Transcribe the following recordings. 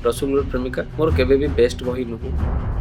रसुलगढ़ प्रेमिका मोर केबे भी बेस्ट बही नुह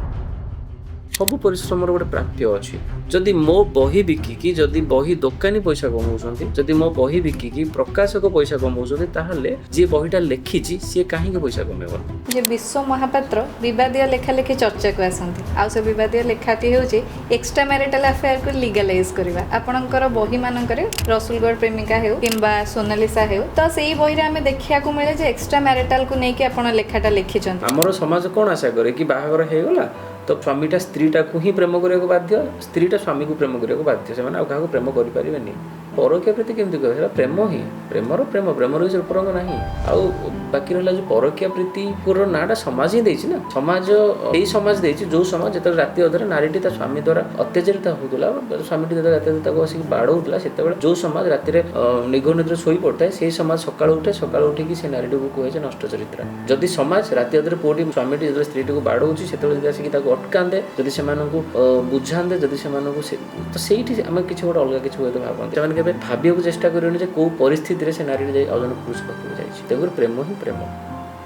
सब परिश्रम गोटे प्राप्य अच्छी जदि मो बही बिकिकी जदि बही दोकानी पैसा कमाउछन्ति जदि मो बही बिकिकी प्रकाशक पैसा कमाउछन्ति ताहले जे बहीटा लेखिछि सी कहीं पैसा कमेबो जे विश्व महापात्र विवादीय लेखालेखी चर्चा को आसती आउ से विवादीय लेखाटी होची एक्स्ट्रा मैरिटल अफेयर को लीगलाइज करबा आपनकर बही मानकरे रसुलगढ़ प्रेमिका हेउ किंबा सोनालिसा हेउ तो सेही बही रे हमें देखिया को मिले जे एक्स्ट्रा मैरिटल को नेकी आपण लेखाटा लिखिछन हमरो समाज कोन आशा करे कि बाहागर हे गला तो स्वामीटा स्त्रीटा को ही प्रेम करने को बाध्य स्त्रीटा स्वामी को प्रेम करने को बाध्य से माने क्या प्रेम कर पारे परकीय प्रति केमती कह प्रेम ही प्रेमर प्रेम प्रेमर किसी उपरंग ना आउ बाकी रहा जो परकीय प्रीति पूरा नाटा समाज ही देछि ना समाज यही समाज देछि जो समाज जो राति अधर नारीटी स्वामी द्वारा अत्याचारित होता स्वामी राति आसिक बाड़ौला से जो समाज राति निघ निद्र शोई पड़ता है से समाज सकाल उठे सकाल उठिकी से नारीटी को कहे नष्ट चरित्रा जदि समाज राति अधर पुओटी स्वामी जो स्त्रीटी को बाड़ौछि से आसिक अटकाते जदि से बुझाते जदि से तो सही आम किसी गोटे अलग किसी हुए भावते से भाविया चेष्टा करें कौ परिस्थिति से नारी जाए अजन पुरुष पाखक जाए प्रेम ही प्रेम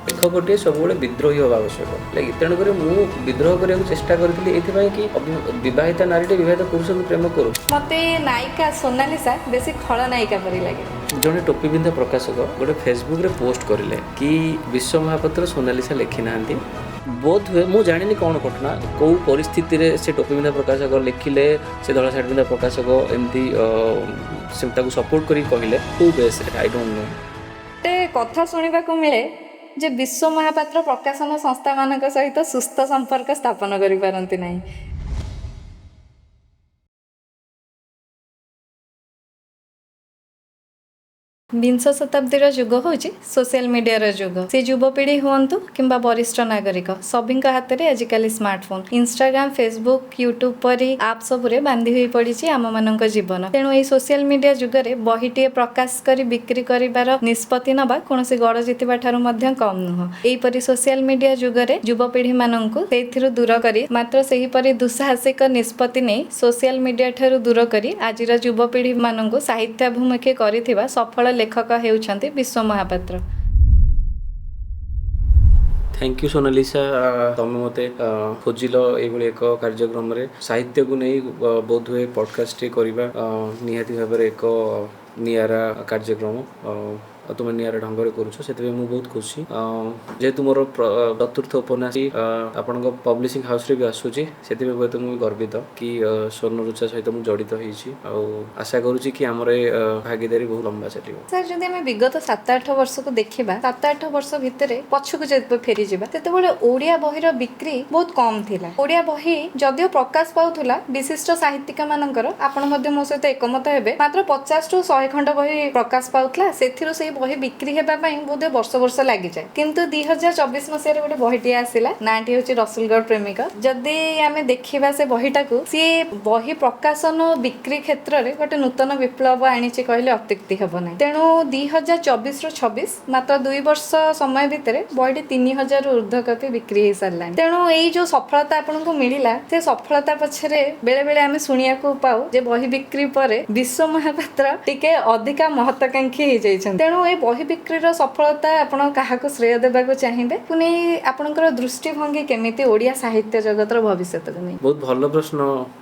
लेखकटे सब विद्रोही हवा आवश्यक लगे तेणुक मुझे विद्रोह करने को चेष्टा करी कि बहिता नारी विवाहित पुरुष को प्रेम करूँ मते नायिका सोनालिसा बेसी खलनायिका परी लगे जड़े टोपी बिंदा प्रकाशक गोटे फेसबुक रे पोस्ट करें कि विश्व महापात्र सोनालिसा लिखि ना बोध हुए मुझे जानी कौन घटना कौ परिस्थिति रे से टोपी बिंदा प्रकाशक लिखिले से धला साड़ी बिंदा प्रकाशक एमती से सपोर्ट करी कहले कौ बेस आई डोंट नो कथा शुणा को मिले जे विश्व महापात्र प्रकाशन संस्था मानक सहित सुस्थ संपर्क स्थापन करि पारंती नहीं। विंश शताब्दीर जुग हूँ सोशल मीडिया जुग से युवपीढ़ी हुंतु किंबा वरिष्ठ नागरिक सभी हाथ में आजिकल स्मार्टफोन इंस्टाग्राम फेसबुक यूट्यूब परी आप सबुरे बांधी हुई पड़ी आम मान जीवन तेणु ये सोशल मीडिया जुगरे बहीटे प्रकाश कर बिक्री कर निष्पत्ति नवा कौन गड़ जितवा ठारू कम नुह यहीपरि सोशल मीडिया जुगरे युवपीढ़ी मानू से दूर कर मात्र से दुस्साहसिक निष्पत्ति नहीं सोशल मीडिया ठारू दूर कर आज युवपीढ़ी मानू साहित्याभिमुखी कर सफल लेखक हेउछन्ति विश्व महापात्र। थैंक यू सोनालिसा तुम मते खोजिल ये एक कार्यक्रम रे साहित्य को नहीं बोध हुए पॉडकास्ट करवा निहाती भाव एक नियारा कार्यक्रम तुम नियारा ढंग से करुछ मु बहुत खुशी जेहेतु मोर चतुर्थ उपन्यास आपण पब्लिशिंग हाउस रे भी आसूची से बहुत मुझे गर्वित कि स्वर्ण रुचा सहित मुझे जड़ित होइछि आशा करुच्ची कि आमर भागीदारी बहुत लंबा चलियो सर जदि आम विगत 7-8 वर्ष को देखा 7-8 वर्ष भितर पछकु जब फेरी जावा तेतबेले ओडिया बहीर बिक्री बहुत कम थिला ओडिया बही जदियो प्रकाश पाउथुला विशिष्ट साहित्यिक मानकर आपण मध्ये मो सहित एकमत हेबे मात्र 50 ରୁ 100 खंड बही प्रकाश पाउथला सेथिरो से बही बिक्री हेबा पई बोधे वर्ष वर्ष लागि जाय किंतु 2024 मसिया रे गोटे बहीटी आसिला नाटी होची रसुलगढ़ प्रेमिका जदि आमे देखिबा से बहीटा को सी बही प्रकाशन बिक्री क्षेत्र रे गोटे नूतन विप्लव आनिछि कहले अत्युक्ति हेबो नै तेनु 2024 ରୁ 26 मात्र 2 वर्ष समय भितर बहीटी 3000 ରୁ ऊर्ध्व कॉपी बिक्री हे सारला तेनु एई जो सफलता आपन को मिलिला से सफलता पछरे बेले बेले आमे सुनिया को पाऊ जे बही बिक्री परे विश्व महापात्र टिके अधिका महत्वाकांक्षी हे जाइछन तेनु ए बही बिक्रीर सफलता आपण काहाको श्रेय देबाको चाहिबे पुनी आपनकर दृष्टिभंगी केमिति ओडिया साहित्य जगतर भविष्यत को नै बहुत भलो प्रश्न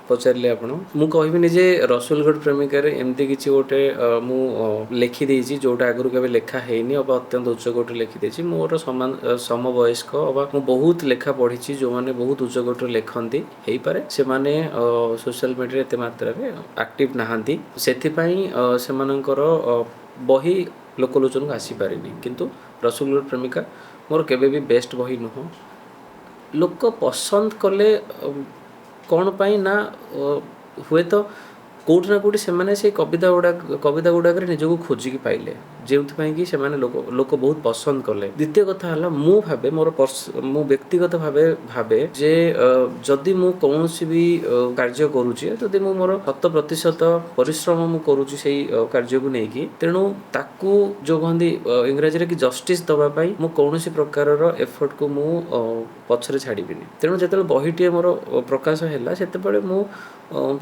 पचारले आपण मु कहबिनी जे रसुलगढ़ प्रेमिका रे एमती किछि गोटे मु लिखि देछि जोटा आगरु केबे लेखा हेनी अब अत्यंत उच्च कोटी लिखि देछि मोर समान समवयस्क अब मु बहुत लेखा पढिछि जो माने बहुत उच्च कोटी लेखंती हेई पारे से माने सोशल मीडिया एते मात्रा रे एक्टिव नाहंती सेथि पई से मानकर बही लोकलोचन को आसी पारे किंतु रसुलगढ़ प्रेमिका मोर केबे भी बेस्ट बही नुह लोक पसंद कले कौन पाई ना हुए तो कौट ना कौटी से कविता गुड़ाक निजक खोजिकी पाइले जो कि से लोक बहुत पसंद कले द्वितीय कथा है मु भावे मोर मु व्यक्तिगत भावे जे जदि मु कौन भी कार्य करुची जदि मु मोर 100% परिश्रम मु करुची से कार्य को लेकिन तेणु ताकू जो कहते इंग्राजी कि जस्टिस दवाई मु कौन प्रकार एफर्ट को मु पछरे छाड़बीनी तेणु जो बहीटे मोर प्रकाश है से मु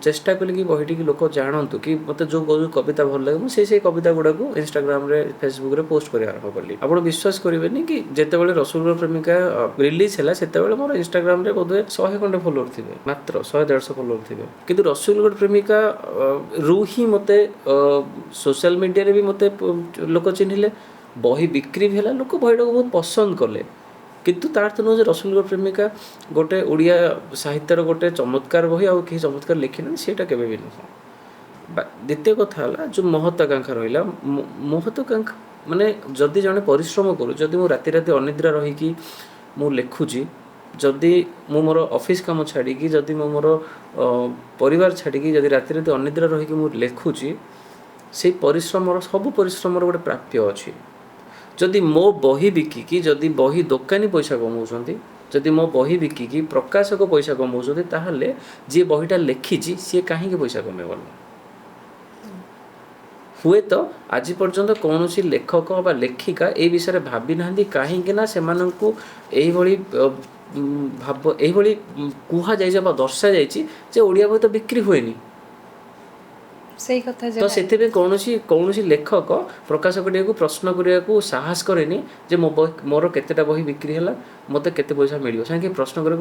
चेष्टा कली कि बहीटी लोक जानतु कि मत जो कविता भल लगे मुझे कविता गुड़ा को इंस्टाग्राम रे फेसबुक रे पोस्ट कर आरंभ कली आप विश्वास करेंगे कि जितेबाला रसूलगढ़ प्रेमिका रिलीज है से मोर इंस्टाग्राम रे बोधे 100 खंडे फॉलोअर थे मात्र 100-150 फॉलोअर थे किंतु रसूलगढ़ प्रेमिका रू ही मते सोशल मीडिया रे भी मते लोक चिन्हिले बही बिक्री भी है लोक बहीटा को बहुत पसंद कले किंतु तार तो नुहे रसूलगढ़ प्रेमिका गोटे ओडिया साहित्यर गोटे चमत्कार बही आउ कहीं चमत्कार लिखिना सेटा केबे भी नुह द्वितीय कथा है जो महत्वाकांक्षा रहा महत्वाकांक्षा माने जदि जड़े परिश्रम करूँ जदि मु राति राति अनिद्रा रहीकि मु लिखुची जदि मु मोर ऑफिस काम छाड़ी जदि मु मोर परिवार छाड़ी जदि राति राति अनिद्रा रहीकि मु लिखुची से परिश्रम सब परिश्रम गोटे प्राप्य अच्छी जदि मो बही बिकिकी जदि बही दोकानी पैसा कमाउछंती जदि मो बही बिकिकी प्रकाशक पैसा कमाउछंती ताहले जे बहीटा लिखिची सी कहीं पैसा कमेबनी हुए तो आज पर्यंत कौन लेखक बा लेखिका ए विषय भावी ना कहीं से भाव यही कुहा जाए दर्शा जाए ओडिया बही तो बिक्री हुएनी सही कथा तो से कौन लेखक प्रकाशक को प्रश्न करने को साहस करेनि जे मोर केतेटा बही बिक्री है मत केते पैसा मिल से प्रश्न करने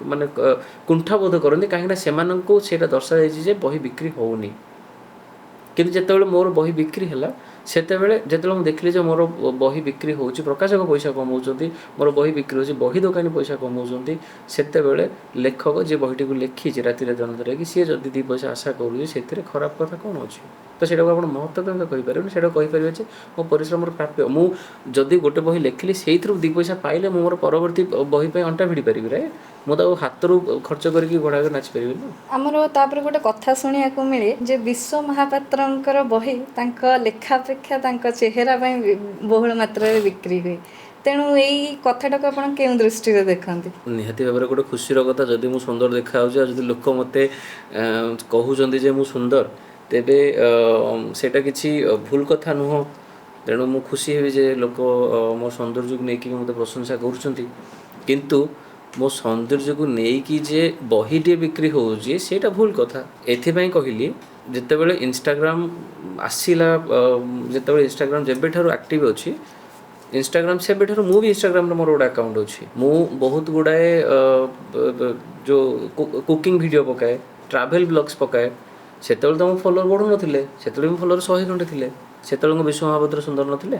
माने कुंठाबोध करते कहीं से दर्शा जाए बही बिक्री होनी किंतु जितेबाला मोर बही बिक्री है जितेबाला मुझे देखिली मोर बही बिक्री हो प्रकाशक पैसा कमाउछंती मोर बही बिक्री हो बही दोकानी पैसा कमाउछंती सेतेबेले लेखक जे बहीटी को लिखी राति अनिद्रा कि सी जदि 2 पैसा आशा करूँ से खराब कथा कौन अच्छी तो से महत्वाकांक्षा कहीपर से कहीपर मो परिश्रम प्राप्य मुझे गोटे बही लिखिली से 2 पैसा पाइले मोर परवर्ती बही अंटा भिड़ी पारि राइट मुझे हाथ रू खर्च करके घोड़ा नाची पारि आमर तापर गोटे कथा शुणा मिले जे विश्व महापात्र बही लेखा अपेक्षा चेहरा बहुल मात्रा बिक्री हुए तेणु यही कथाटा को आप क्यों दृष्टि देखते निहाती भाव गोटे खुशीर कथा जदि मु सुंदर देखा जदि लोक मते कहउचंदी जे मु सुंदर तेबे सेटा किछि भूल कथा नुह तेणु मु खुशी हेबी जे लोक मो सौंदर्य को लेकिन मते प्रशंसा करूचंती किंतु मो सौंदर्य को लेकिन जे बहीटे बिक्री होउची सेटा भूल कथा एथिपाई कहली जितेबाला इंस्टाग्राम आसला जितेबाला इंस्टाग्राम जेबे ठारू एक्टिव अच्छी इंस्टाग्राम से मु भी इंस्टाग्राम मोर गोटे अकाउंट अच्छी मु बहुत गुड़ाए जो कुकिंग वीडियो पकाए ट्रैवल ब्लॉग्स पकाए से तो मो फॉलोअर बढ़ु नथिले से मो फॉलोअर 100 खंडे थिले से विश्व महापात्र सुंदर नथिले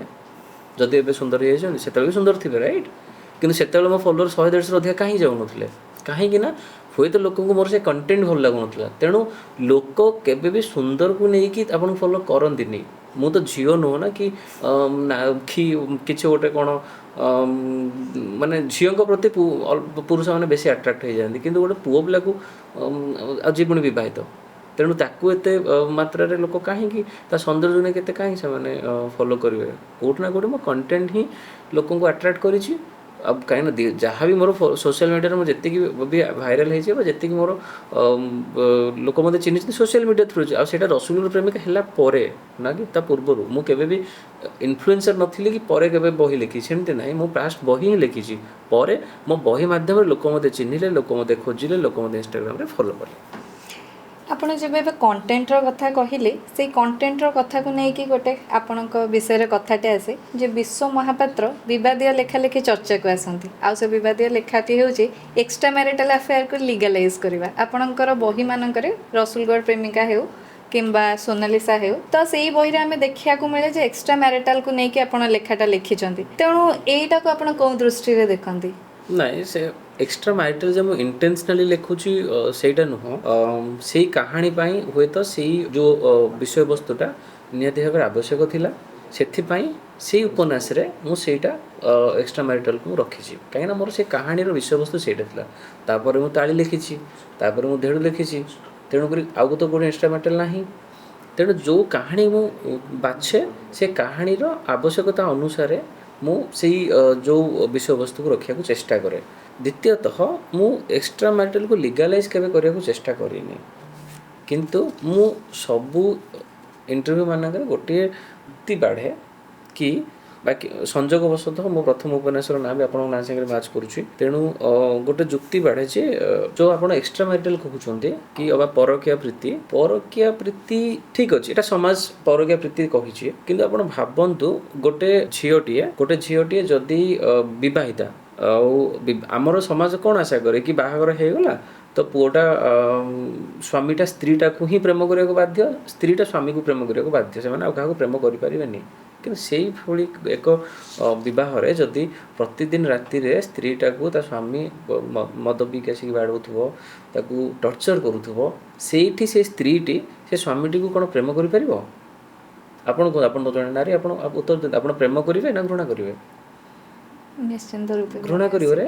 जदि एबे सुंदर हो जाइछन से भी सुंदर थिले राइट किंतु से मो फॉलोअर 100-150 अधिक कहीं जाऊ नथिले कहीं ना हुए तो लोक को मोर से कंटेंट भल लगुन तेणु लोक केबे भी सुंदर को लेकिन आपन फॉलो करंतिनी मु तो झील नुह ना कि किसी गोटे कौन माने झील प्रति पुरुष मैंने बेसी अट्राक्ट हो जाती कि गोटे पुओ पिला को जीवन बहित तेणु ताकू एत मात्रा लोक कहीं सौंदर्य ने केते कहीं से फॉलो करेंगे कौट ना कौटे मो कंटेंट ही लोक अट्राक्ट करी अब कहीं जहाँ भी मोर सोशल मीडिया मुझे भी भाइराल होती मोर लोक मत चिन्ह सोशल मीडिया थ्रू आटा रसूलगढ़ प्रेमिका है ना कि पूर्वर मुझे भी इन्फ्लुएंसर नथी कि पर के बही लिखी सेमती ना मु फास्ट बही ही लिखी पर मो बही मध्यम लोक मत चिन्हिले लोक मत खोजिले लोक मत इंस्टाग्राम फॉलो कले आपण जब कंटेंटर कथा कहले से कंटेंटर कथा को लेकिन गोटे आपण विषय कथाटे आसे जे विश्व महापात्र विवादीय लेखालेखी चर्चा को आसती आउ से विवादीय लेखाटी हूँ एक्सट्रा मैरिटल अफेयर को लीगलाइज करवा आपणकर बही मानक रसूलगढ़ प्रेमिका हो किंबा सोनालिसा हो तो से बही आम देखा मिले जे एक्सट्रा मैरिटल को लेकिन आप लेखाटा लिखिं तेणु यहीटा को आप कौ दृष्टि देखते नाई से एक्सट्रा मैरिटल जब मुझे इंटेंशनली लिखुची सेटा नुह से कहानी पाई हुए तो से जो विषय वस्तुटा निहाती भाव आवश्यक थिला सेथिपाई से उपन्यास रे मु सेटा एक्सट्रा मैरिटल को रखी कहीं मोर से कहानी विषय वस्तु सेटा थिला तापर मु ताली लिखी तापर मु धेड़ू लिखी तेणुक आउ तो गोटे एक्सट्रा मैरिटल नहीं तेणु जो कहानी मु बाछे से कहानीर आवश्यकता अनुसार मु जो विषय वस्तु को रखा चेष्टा करे द्वितीयतः मु एक्सट्रा मैरिटल को लीगलाइज केबे करिया को चेष्टा करिनी किंतु मु सबू इंटरव्यू मानक गोटे बाढ़े कि ବାକି ସଂଯୋଗବଶତଃ ମୋ ପ୍ରଥମ ଉପନ୍ୟାସର ନାଁ ବି ଆପଣଙ୍କ ନାଁ ସାଙ୍ଗରେ ମ୍ୟାଚ୍ କରୁଛି। ତେଣୁ ଗୋଟେ ଯୁକ୍ତି ବାଢ଼େ ଯେ ଯେଉଁ ଆପଣ ଏକ୍ସଟ୍ରା ମ୍ୟାରିଟାଲ କହୁଛନ୍ତି କି ଅବା ପରକୀୟା ପ୍ରୀତି ଠିକ୍ ଅଛି, ଏଇଟା ସମାଜ ପରକୀୟା ପ୍ରୀତି କହିଛି। କିନ୍ତୁ ଆପଣ ଭାବନ୍ତୁ ଗୋଟେ ଝିଅଟିଏ ଯଦି ବିବାହିତା, ଆଉ ଆମର ସମାଜ କ'ଣ ଆଶା କରେ କି ବାହାଘର ହେଇଗଲା ତ ପୁଅଟା ସ୍ୱାମୀଟା ସ୍ତ୍ରୀଟାକୁ ହିଁ ପ୍ରେମ କରିବାକୁ ବାଧ୍ୟ, ସ୍ତ୍ରୀଟା ସ୍ୱାମୀକୁ ପ୍ରେମ କରିବାକୁ ବାଧ୍ୟ, ସେମାନେ ଆଉ କାହାକୁ ପ୍ରେମ କରିପାରିବେନି। କିନ୍ତୁ ସେଇଭଳି ଏକ ବିବାହରେ ଯଦି ପ୍ରତିଦିନ ରାତିରେ ସ୍ତ୍ରୀଟାକୁ ତା ସ୍ୱାମୀ ମଦ ପିଇକି ଆସିକି ବାଡ଼ଉଥିବ, ତାକୁ ଟର୍ଚର କରୁଥିବ, ସେଇଠି ସେ ସ୍ତ୍ରୀଟି ସେ ସ୍ୱାମୀଟିକୁ କ'ଣ ପ୍ରେମ କରିପାରିବ? ଆପଣ କୁହନ୍ତୁ, ଆପଣ ତ ଜଣେ ନାରୀ, ଆପଣ ଉତ୍ତର ଦିଅନ୍ତୁ, ଆପଣ ପ୍ରେମ କରିବେ ନା ଘୃଣା କରିବେ? ନିଶ୍ଚିନ୍ତ ରୂପେ ଘୃଣା କରିବରେ।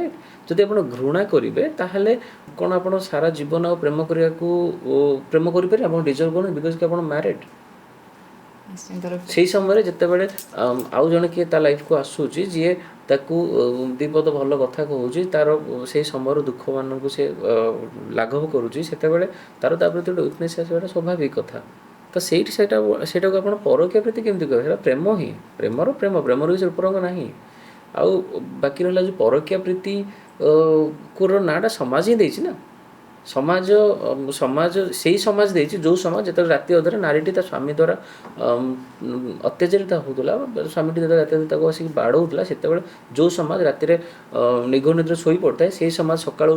ଯଦି ଆପଣ ଘୃଣା କରିବେ ତାହେଲେ କ'ଣ ଆପଣ ସାରା ଜୀବନ ଆଉ ପ୍ରେମ କରିପାରିବେ? ଆପଣ ଡିଜର୍ଭ କରୁନି ବିକଜ କି ଆପଣ ମ୍ୟାରେଡ୍। ନିଶ୍ଚିନ୍ତ ରୂପେ ସେଇ ସମୟରେ ଯେତେବେଳେ ଆଉ ଜଣେ କିଏ ତା ଲାଇଫକୁ ଆସୁଛି ଯିଏ ତାକୁ ଦୁଇ ପଦ ଭଲ କଥା କହୁଛି, ତାର ସେଇ ସମୟର ଦୁଃଖମାନଙ୍କୁ ସେ ଲାଘବ କରୁଛି, ସେତେବେଳେ ତାର ତା ପ୍ରତି ଗୋଟେ ୱିକନେସ୍ ଆସିବାଟା ସ୍ୱାଭାବିକ କଥା। ତ ସେଇଟାକୁ ଆପଣ ପରକୀୟା ପ୍ରୀତି କେମିତି କହିବେ? ସେଇଟା ପ୍ରେମ ହିଁ, ପ୍ରେମର କିଛି ରୂପରଙ୍ଗ ନାହିଁ। ଆଉ ବାକି ରହିଲା ଯେଉଁ ପରକୀୟା ପ୍ରୀତି ର ନାଁଟା ସମାଜ ହିଁ ଦେଇଛି ନା। ସମାଜ ସେଇ ସମାଜ ଦେଇଛି ଯେଉଁ ସମାଜ ଯେତେବେଳେ ରାତି ଅଧରେ ନାରୀଟି ତା ସ୍ୱାମୀ ଦ୍ୱାରା ଅତ୍ୟାଚାରିତ ହେଉଥିଲା, ସ୍ୱାମୀଟି ଯେତେବେଳେ ରାତି ଅଧରେ ତାକୁ ଆସିକି ବାଡ଼ଉଥିଲା, ସେତେବେଳେ ଯେଉଁ ସମାଜ ରାତିରେ ନିଘୋ ନିଦ୍ରା ଶୋଇପଡ଼ିଥାଏ, ସେଇ ସମାଜ ସକାଳୁ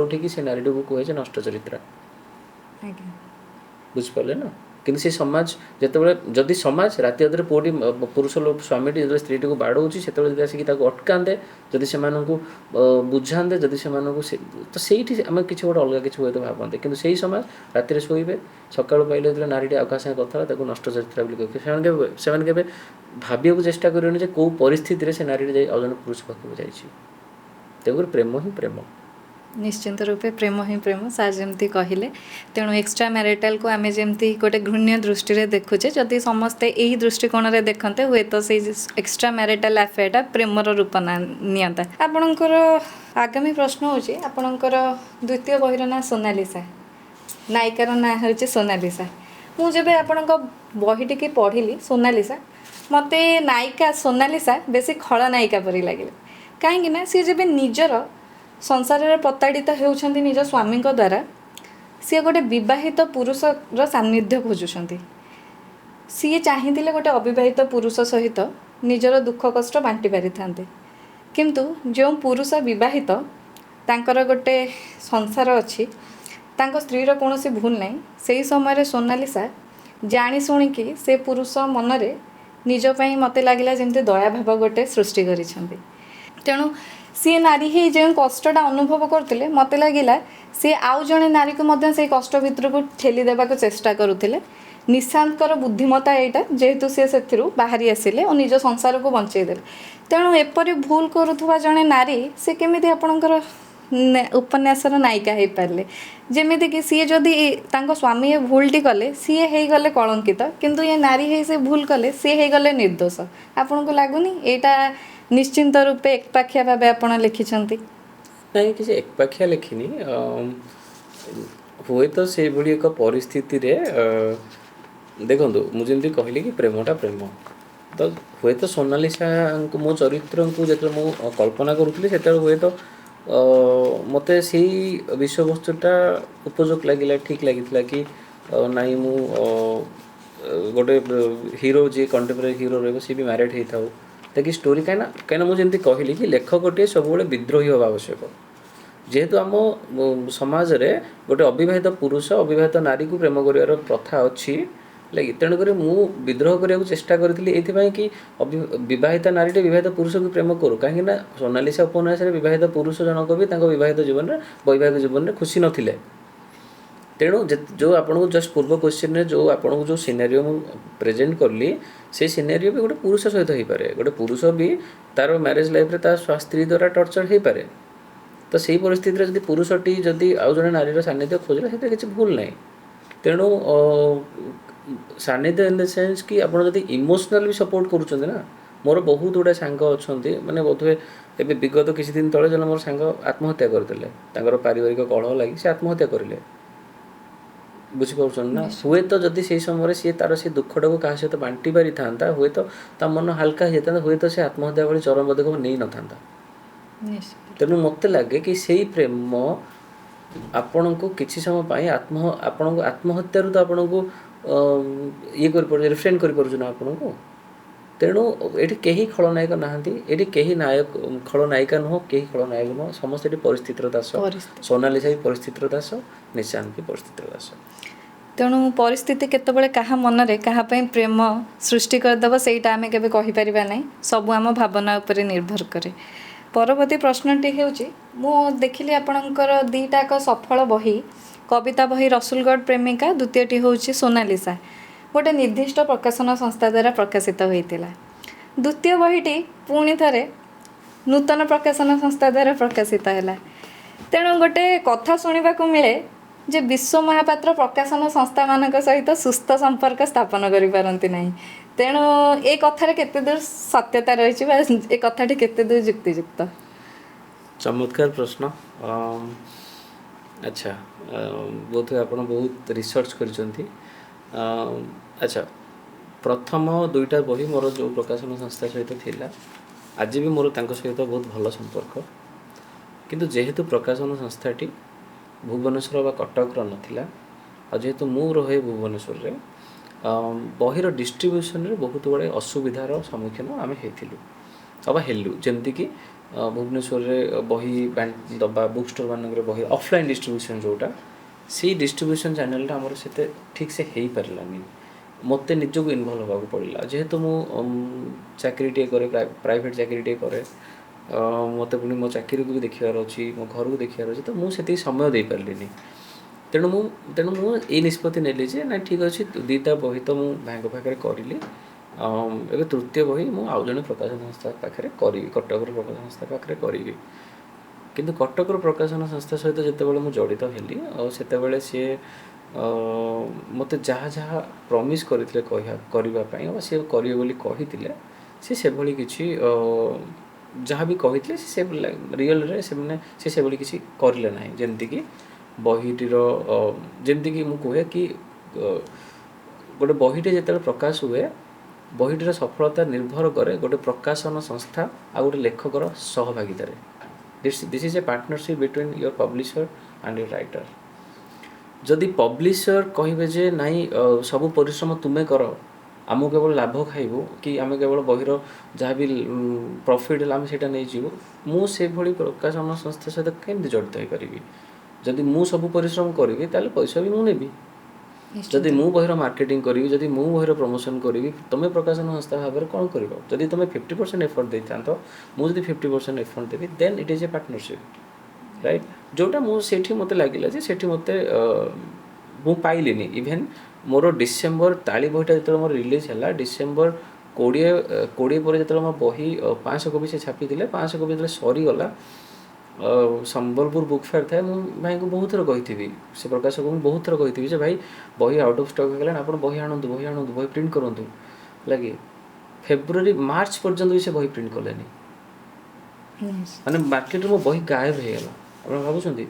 ଉଠିକି ସେ ନାରୀଟିକୁ କୁହେ ଯେ ନଷ୍ଟ ଚରିତ୍ରା। ଆଜ୍ଞା ବୁଝିପାରିଲେ ନା? କିନ୍ତୁ ସେ ସମାଜ ଯେତେବେଳେ ଯଦି ସମାଜ ରାତି ଅଧରେ ସ୍ୱାମୀଟି ଯେତେବେଳେ ସ୍ତ୍ରୀଟିକୁ ବାଡ଼ଉଛି, ସେତେବେଳେ ଯଦି ଆସିକି ତାକୁ ଅଟକାନ୍ତେ, ଯଦି ସେମାନଙ୍କୁ ବୁଝାନ୍ତେ, ଯଦି ସେମାନଙ୍କୁ ତ ସେଇଠି ଆମେ କିଛି ଗୋଟେ ଅଲଗା କିଛି ହୁଏତ ଭାବନ୍ତେ। କିନ୍ତୁ ସେଇ ସମାଜ ରାତିରେ ଶୋଇବେ, ସକାଳୁ ପାଇଲେ ଯେତେବେଳେ ନାରୀଟି ଆଉ କାହା ସାଙ୍ଗେ କଥା ହେଲା ତାକୁ ନଷ୍ଟ ଚରିତ୍ରା ବୋଲି କହିବେ। ସେମାନେ କେବେ ଭାବିବାକୁ ଚେଷ୍ଟା କରିବେନି ଯେ କେଉଁ ପରିସ୍ଥିତିରେ ସେ ନାରୀଟି ଯାଇ ଆଉ ଜଣେ ପୁରୁଷ ପାଖକୁ ଯାଇଛି। ତେଣୁକରି ପ୍ରେମ ହିଁ ପ୍ରେମ। ନିଶ୍ଚିନ୍ତ ରୂପେ ପ୍ରେମ ହିଁ ପ୍ରେମ, ସାର୍ ଯେମିତି କହିଲେ। ତେଣୁ ଏକ୍ସଟ୍ରା ମ୍ୟାରିଟାଲକୁ ଆମେ ଯେମିତି ଗୋଟେ ଘୃଣ୍ୟ ଦୃଷ୍ଟିରେ ଦେଖୁଛେ, ଯଦି ସମସ୍ତେ ଏହି ଦୃଷ୍ଟିକୋଣରେ ଦେଖନ୍ତେ, ହୁଏତ ସେଇ ଏକ୍ସଟ୍ରା ମ୍ୟାରିଟାଲ ଆଫେୟାରଟା ପ୍ରେମର ରୂପ ନିଅନ୍ତା। ଆପଣଙ୍କର ଆଗାମୀ ପ୍ରଶ୍ନ ହେଉଛି, ଆପଣଙ୍କର ଦ୍ୱିତୀୟ ବହିର ନାଁ ସୋନାଲିସା, ନାୟିକାର ନାଁ ହେଉଛି ସୋନାଲିସା। ମୁଁ ଯେବେ ଆପଣଙ୍କ ବହିଟିକି ପଢ଼ିଲି ସୋନାଲିସା, ମୋତେ ନାୟିକା ସୋନାଲିସା ବେଶୀ ଖଳନାୟିକା ପରି ଲାଗିଲା। କାହିଁକିନା ସିଏ ଯେବେ ନିଜର ସଂସାରରେ ପ୍ରତାଡ଼ିତ ହେଉଛନ୍ତି ନିଜ ସ୍ୱାମୀଙ୍କ ଦ୍ୱାରା, ସିଏ ଗୋଟେ ବିବାହିତ ପୁରୁଷର ସାନ୍ନିଧ୍ୟ ଖୋଜୁଛନ୍ତି। ସିଏ ଚାହିଁଥିଲେ ଗୋଟେ ଅବିବାହିତ ପୁରୁଷ ସହିତ ନିଜର ଦୁଃଖ କଷ୍ଟ ବାଣ୍ଟି ପାରିଥାନ୍ତେ। କିନ୍ତୁ ଯେଉଁ ପୁରୁଷ ବିବାହିତ, ତାଙ୍କର ଗୋଟେ ସଂସାର ଅଛି, ତାଙ୍କ ସ୍ତ୍ରୀର କୌଣସି ଭୁଲ ନାହିଁ, ସେହି ସମୟରେ ସୋନାଲିସା ଜାଣି ଶୁଣିକି ସେ ପୁରୁଷ ମନରେ ନିଜ ପାଇଁ ମୋତେ ଲାଗିଲା ଯେମିତି ଦୟାଭାବ ଗୋଟେ ସୃଷ୍ଟି କରିଛନ୍ତି। ତେଣୁ ସିଏ ନାରୀ ହେଇ ଯେଉଁ କଷ୍ଟଟା ଅନୁଭବ କରୁଥିଲେ, ମୋତେ ଲାଗିଲା ସିଏ ଆଉ ଜଣେ ନାରୀକୁ ମଧ୍ୟ ସେଇ କଷ୍ଟ ଭିତରକୁ ଠେଲି ଦେବାକୁ ଚେଷ୍ଟା କରୁଥିଲେ। ନିଶାନ୍ତଙ୍କର ବୁଦ୍ଧିମତା ଏଇଟା, ଯେହେତୁ ସିଏ ସେଥିରୁ ବାହାରି ଆସିଲେ ଓ ନିଜ ସଂସାରକୁ ବଞ୍ଚେଇ ଦେଲେ। ତେଣୁ ଏପରି ଭୁଲ କରୁଥିବା ଜଣେ ନାରୀ ସେ କେମିତି ଆପଣଙ୍କର ଉପନ୍ୟାସର ନାୟିକା ହେଇପାରିଲେ? ଯେମିତିକି ସିଏ ଯଦି ତାଙ୍କ ସ୍ୱାମୀ ଏ ଭୁଲଟି କଲେ, ସିଏ ହେଇଗଲେ କଳଙ୍କିତ, କିନ୍ତୁ ଏ ନାରୀ ହେଇ ସେ ଭୁଲ କଲେ, ସିଏ ହେଇଗଲେ ନିର୍ଦ୍ଦୋଷ। ଆପଣଙ୍କୁ ଲାଗୁନି ଏଇଟା ନିଶ୍ଚିନ୍ତ ରୂପେ ଏକପାଖିଆ ଭାବେ ଆପଣ ଲେଖିଛନ୍ତି? ନାଇଁ, କିଛି ଏକପାଖିଆ ଲେଖିନି। ହୁଏତ ସେଇଭଳି ଏକ ପରିସ୍ଥିତିରେ ଦେଖନ୍ତୁ, ମୁଁ ଯେମିତି କହିଲି କି ପ୍ରେମଟା ପ୍ରେମ, ତ ହୁଏତ ସୋନାଲିସାଙ୍କୁ ମୋ ଚରିତ୍ରଙ୍କୁ ଯେତେବେଳେ ମୁଁ କଳ୍ପନା କରୁଥିଲି, ସେତେବେଳେ ହୁଏତ ମୋତେ ସେଇ ବିଷୟବସ୍ତୁଟା ଉପଯୋଗ ଲାଗିଲା, ଠିକ୍ ଲାଗିଥିଲା କି ନାଇଁ, ମୁଁ ଗୋଟେ ହିରୋ ଯିଏ କଣ୍ଟେମ୍ପୋରାରୀ ହିରୋ ରହିବ, ସିଏ ବି ମ୍ୟାରେଡ୍ ହେଇଥାଉ, ତାକି ଷ୍ଟୋରି କାହିଁକିନା ମୁଁ ଯେମିତି କହିଲି କି ଲେଖକଟିଏ ସବୁବେଳେ ବିଦ୍ରୋହୀ ହେବା ଆବଶ୍ୟକ। ଯେହେତୁ ଆମ ସମାଜରେ ଗୋଟେ ଅବିବାହିତ ପୁରୁଷ ଅବିବାହିତ ନାରୀକୁ ପ୍ରେମ କରିବାର ପ୍ରଥା ଅଛି, ହେଲା କି, ତେଣୁକରି ମୁଁ ବିଦ୍ରୋହ କରିବାକୁ ଚେଷ୍ଟା କରିଥିଲି ଏଇଥିପାଇଁ କି ବିବାହିତ ନାରୀଟେ ବିବାହିତ ପୁରୁଷକୁ ପ୍ରେମ କରୁ। କାହିଁକିନା ସୋନାଲିସା ଉପନ୍ୟାସରେ ବିବାହିତ ପୁରୁଷ ଜଣକ ବି ତାଙ୍କ ବୈବାହିକ ଜୀବନରେ ଖୁସି ନଥିଲେ। ତେଣୁ ଯେଉଁ ଆପଣଙ୍କୁ ଜଷ୍ଟ ପୂର୍ବ କ୍ୱେଶ୍ଚିନ୍ରେ ଆପଣଙ୍କୁ ଯେଉଁ ସିନାରିଓ ମୁଁ ପ୍ରେଜେଣ୍ଟ କଲି, ସେଇ ସିନାରିଓ ବି ଗୋଟେ ପୁରୁଷ ସହିତ ହେଇପାରେ। ଗୋଟେ ପୁରୁଷ ବି ତାର ମ୍ୟାରେଜ୍ ଲାଇଫ୍ରେ ତା ସ୍ତ୍ରୀ ଦ୍ୱାରା ଟର୍ଚର ହେଇପାରେ। ତ ସେଇ ପରିସ୍ଥିତିରେ ଯଦି ପୁରୁଷଟି ଯଦି ଆଉ ଜଣେ ନାରୀର ସାନ୍ନିଧ୍ୟ ଖୋଜିଲା, ସେଥିରେ କିଛି ଭୁଲ ନାହିଁ। ତେଣୁ ସାନ୍ନିଧ୍ୟ ଇନ୍ ଦ ସେନ୍ସ କି ଆପଣ ଯଦି ଇମୋସନାଲ୍ ବି ସପୋର୍ଟ କରୁଛନ୍ତି ନା। ମୋର ବହୁତ ଗୁଡ଼ିଏ ସାଙ୍ଗ ଅଛନ୍ତି, ମାନେ ବୋଧହୁଏ ଏବେ ବିଗତ କିଛି ଦିନ ତଳେ ଜଣେ ମୋର ସାଙ୍ଗ ଆତ୍ମହତ୍ୟା କରିଦେଲେ। ତାଙ୍କର ପାରିବାରିକ କଳହ ଲାଗି ସେ ଆତ୍ମହତ୍ୟା କରିଲେ। ବୁଝିପାରୁଛନ୍ତି ନା ହୁଏତ ଯଦି ସେଇ ସମୟରେ ସିଏ ତାର ସେ ଦୁଃଖଟାକୁ କାହା ସହିତ ବାଣ୍ଟି ପାରିଥାନ୍ତା ହୁଏତ ତା ମନ ହାଲକା ହେଇଯାଇଥାନ୍ତା ହୁଏତ ସେ ଆତ୍ମହତ୍ୟା ଭଳି ଚରମ ପଦକ୍ଷେପ ନେଇନଥାନ୍ତା। ନିଶ୍ଚିତ। ତେଣୁ ମୋତେ ଲାଗେ କି ସେଇ ପ୍ରେମ ଆପଣଙ୍କୁ କିଛି ସମୟ ପାଇଁ ଆପଣଙ୍କୁ ଆତ୍ମହତ୍ୟାରୁ ତ ଆପଣଙ୍କୁ ଇଏ କରିପାରୁଛି ରିଫ୍ରେନ୍ କରିପାରୁଛୁ ନା ଆପଣଙ୍କୁ। ତେଣୁ ଏଠି କେହି ଖଳନାୟକ ନାହାନ୍ତି ଏଠି କେହି ଖଳନାୟିକା ନୁହଁ କେହି ଖଳନାୟକ ନୁହଁ ସମସ୍ତେ ଏଠି ପରିସ୍ଥିତିର ଦାସ। ପରିସ୍ଥିତି। ସୋନାଲିସା ବି ପରିସ୍ଥିତିର ଦାସ ନିଶାନ୍ତ ବି ପରିସ୍ଥିତିର ଦାସ। ତେଣୁ ପରିସ୍ଥିତି କେତେବେଳେ କାହା ମନରେ କାହା ପାଇଁ ପ୍ରେମ ସୃଷ୍ଟି କରିଦେବ ସେଇଟା ଆମେ କେବେ କହିପାରିବା ନାହିଁ ସବୁ ଆମ ଭାବନା ଉପରେ ନିର୍ଭର କରେ। ପରବର୍ତ୍ତୀ ପ୍ରଶ୍ନଟି ହେଉଛି ମୁଁ ଦେଖିଲି ଆପଣଙ୍କର ଦୁଇଟାକ ସଫଳ ବହି କବିତା ବହି ରସୁଲଗଡ଼ ପ୍ରେମିକା ଦ୍ୱିତୀୟଟି ହେଉଛି ସୋନାଲିସା ଗୋଟେ ନିର୍ଦ୍ଦିଷ୍ଟ ପ୍ରକାଶନ ସଂସ୍ଥା ଦ୍ୱାରା ପ୍ରକାଶିତ ହୋଇଥିଲା। ଦ୍ୱିତୀୟ ବହିଟି ପୁଣି ଥରେ ନୂତନ ପ୍ରକାଶନ ସଂସ୍ଥା ଦ୍ୱାରା ପ୍ରକାଶିତ ହେଲା। ତେଣୁ ଗୋଟେ କଥା ଶୁଣିବାକୁ ମିଳେ ଯେ ବିଶ୍ୱ ମହାପାତ୍ର ପ୍ରକାଶନ ସଂସ୍ଥାମାନଙ୍କ ସହିତ ସୁସ୍ଥ ସମ୍ପର୍କ ସ୍ଥାପନ କରିପାରନ୍ତି ନାହିଁ। ତେଣୁ ଏ କଥାରେ କେତେ ଦୂର ସତ୍ୟତା ରହିଛି ବା ଏ କଥାଟି କେତେ ଦୂର ଯୁକ୍ତିଯୁକ୍ତ? ଚମତ୍କାର ପ୍ରଶ୍ନ। ଆଚ୍ଛା ବୋଧହୁଏ ଆପଣ ବହୁତ ରିସର୍ଚ୍ଚ କରିଛନ୍ତି। ଆଚ୍ଛା ପ୍ରଥମ ଦୁଇଟା ବହି ମୋର ଯେଉଁ ପ୍ରକାଶନ ସଂସ୍ଥା ସହିତ ଥିଲା ଆଜି ବି ମୋର ତାଙ୍କ ସହିତ ବହୁତ ଭଲ ସମ୍ପର୍କ। କିନ୍ତୁ ଯେହେତୁ ପ୍ରକାଶନ ସଂସ୍ଥାଟି ଭୁବନେଶ୍ୱର ବା କଟକର ନଥିଲା ଆଉ ଯେହେତୁ ମୁଁ ରହେ ଭୁବନେଶ୍ୱରରେ ବହିର ଡିଷ୍ଟ୍ରିବ୍ୟୁସନରେ ବହୁତ ଗୁଡ଼ିଏ ଅସୁବିଧାର ସମ୍ମୁଖୀନ ଆମେ ହେଇଥିଲୁ ଅବା ହେଲୁ। ଯେମିତିକି ଭୁବନେଶ୍ୱରରେ ବହି ଦେବା ବୁକ୍ ଷ୍ଟୋର୍ ମାନଙ୍କରେ ବହି ଅଫଲାଇନ୍ ଡିଷ୍ଟ୍ରିବ୍ୟୁସନ୍ ଯେଉଁଟା ସେଇ ଡିଷ୍ଟ୍ରିବ୍ୟୁସନ୍ ଚ୍ୟାନେଲ୍ଟା ଆମର ସେତେ ଠିକ୍ ସେ ହେଇପାରିଲାନି। ମୋତେ ନିଜକୁ ଇନଭଲ୍ଭ ହେବାକୁ ପଡ଼ିଲା ଯେହେତୁ ମୁଁ ଚାକିରିଟିଏ କରେ ପ୍ରାଇଭେଟ୍ ଚାକିରିଟିଏ କରେ ମୋତେ ପୁଣି ମୋ ଚାକିରିକୁ ବି ଦେଖିବାର ଅଛି ମୋ ଘରକୁ ଦେଖିବାର ଅଛି ତ ମୁଁ ସେତିକି ସମୟ ଦେଇପାରିଲିନି। ତେଣୁ ମୁଁ ଏଇ ନିଷ୍ପତ୍ତି ନେଲି ଯେ ନାଇଁ ଠିକ୍ ଅଛି ଦୁଇଟା ବହି ତ ମୁଁ ଭାଇଙ୍କ ପାଖରେ କରିଲି ଏବେ ତୃତୀୟ ବହି ମୁଁ ଆଉ ଜଣେ ପ୍ରକାଶନ ସଂସ୍ଥା ପାଖରେ କରିବି କଟକର ପ୍ରକାଶନ ସଂସ୍ଥା ପାଖରେ କରିବି। କିନ୍ତୁ କଟକର ପ୍ରକାଶନ ସଂସ୍ଥା ସହିତ ଯେତେବେଳେ ମୁଁ ଜଡ଼ିତ ହେଲି ଆଉ ସେତେବେଳେ ସିଏ ମୋତେ ଯାହା ଯାହା ପ୍ରମିସ୍ କରିଥିଲେ କରିବା ପାଇଁ ଆଉ ସିଏ କରିବେ ବୋଲି କହିଥିଲେ ସେ ସେଭଳି କିଛି ଯାହା ବି କହିଥିଲେ ସେ ରିଅଲ୍ରେ ସେମାନେ ସେଭଳି କିଛି କରିଲେ ନାହିଁ। ଯେମିତିକି ବହିଟିର ଯେମିତିକି ମୁଁ କୁହେ କି ଗୋଟେ ବହିଟେ ଯେତେବେଳେ ପ୍ରକାଶ ହୁଏ ବହିଟିର ସଫଳତା ନିର୍ଭର କରେ ଗୋଟେ ପ୍ରକାଶନ ସଂସ୍ଥା ଆଉ ଗୋଟେ ଲେଖକର ସହଭାଗିତାରେ। This is a partnership between your publisher and your writer. ଯଦି ପବ୍ଲିଶର୍ କହିବେ ଯେ ନାଇଁ ସବୁ ପରିଶ୍ରମ ତୁମେ କର ଆମକୁ କେବଳ ଲାଭ ଖାଇବୁ କି ଆମେ କେବଳ ବହିର ଯାହା ବି ପ୍ରଫିଟ୍ ହେଲା ଆମେ ସେଇଟା ନେଇଯିବୁ ମୁଁ ସେଭଳି ପ୍ରକାଶନ ସଂସ୍ଥା ସହିତ କେମିତି ଜଡ଼ିତ ହୋଇପାରିବି? ଯଦି ମୁଁ ସବୁ ପରିଶ୍ରମ କରିବି ତାହେଲେ ପଇସା ବି ମୁଁ ନେବି। ଯଦି ମୁଁ ବହିର ମାର୍କେଟିଂ କରିବି ଯଦି ମୁଁ ବହିର ପ୍ରମୋସନ୍ କରିବି ତୁମେ ପ୍ରକାଶନ ସଂସ୍ଥା ଭାବରେ କ'ଣ କରିବ? ଯଦି ତୁମେ 50% ଏଫର୍ଟ ଦେଇଥାନ୍ତ ମୁଁ ଯଦି 50% ଏଫର୍ଟ ଦେବି then it is a partnership right. ଯେଉଁଟା ମୁଁ ସେଇଠି ମୋତେ ଲାଗିଲା ଯେ ସେଇଠି ମୋତେ ମୁଁ ପାଇଲିନି। ଇଭେନ୍ ମୋର ଡିସେମ୍ବର ତାଳି ବହିଟା ଯେତେବେଳେ ମୋର ରିଲିଜ୍ ହେଲା ଡିସେମ୍ବର 20 ପରେ ଯେତେବେଳେ ମୋ ବହି 500 କପି ସେ ଛାପିଥିଲେ 500 କପି ଯେତେବେଳେ ସରିଗଲା ସମ୍ବଲପୁର ବୁକ୍ ଫେୟାର ଥାଏ ମୁଁ ଭାଇଙ୍କୁ ବହୁତ ଥର କହିଥିବି ସେ ପ୍ରକାଶକୁ ମୁଁ ବହୁତ ଥର କହିଥିବି ଯେ ଭାଇ ବହି ଆଉଟ୍ ଅଫ୍ ଷ୍ଟକ୍ ହେଇଗଲାଣି ଆପଣ ବହି ଆଣନ୍ତୁ ବହି ପ୍ରିଣ୍ଟ କରନ୍ତୁ ଲାଗି ଫେବୃଆରୀ ମାର୍ଚ୍ଚ ପର୍ଯ୍ୟନ୍ତ ବି ସେ ବହି ପ୍ରିଣ୍ଟ କଲେନି। ମାନେ ମାର୍କେଟରେ ମୋ ବହି ଗାୟବ ହେଇଗଲା। ଆପଣ ଭାବୁଛନ୍ତି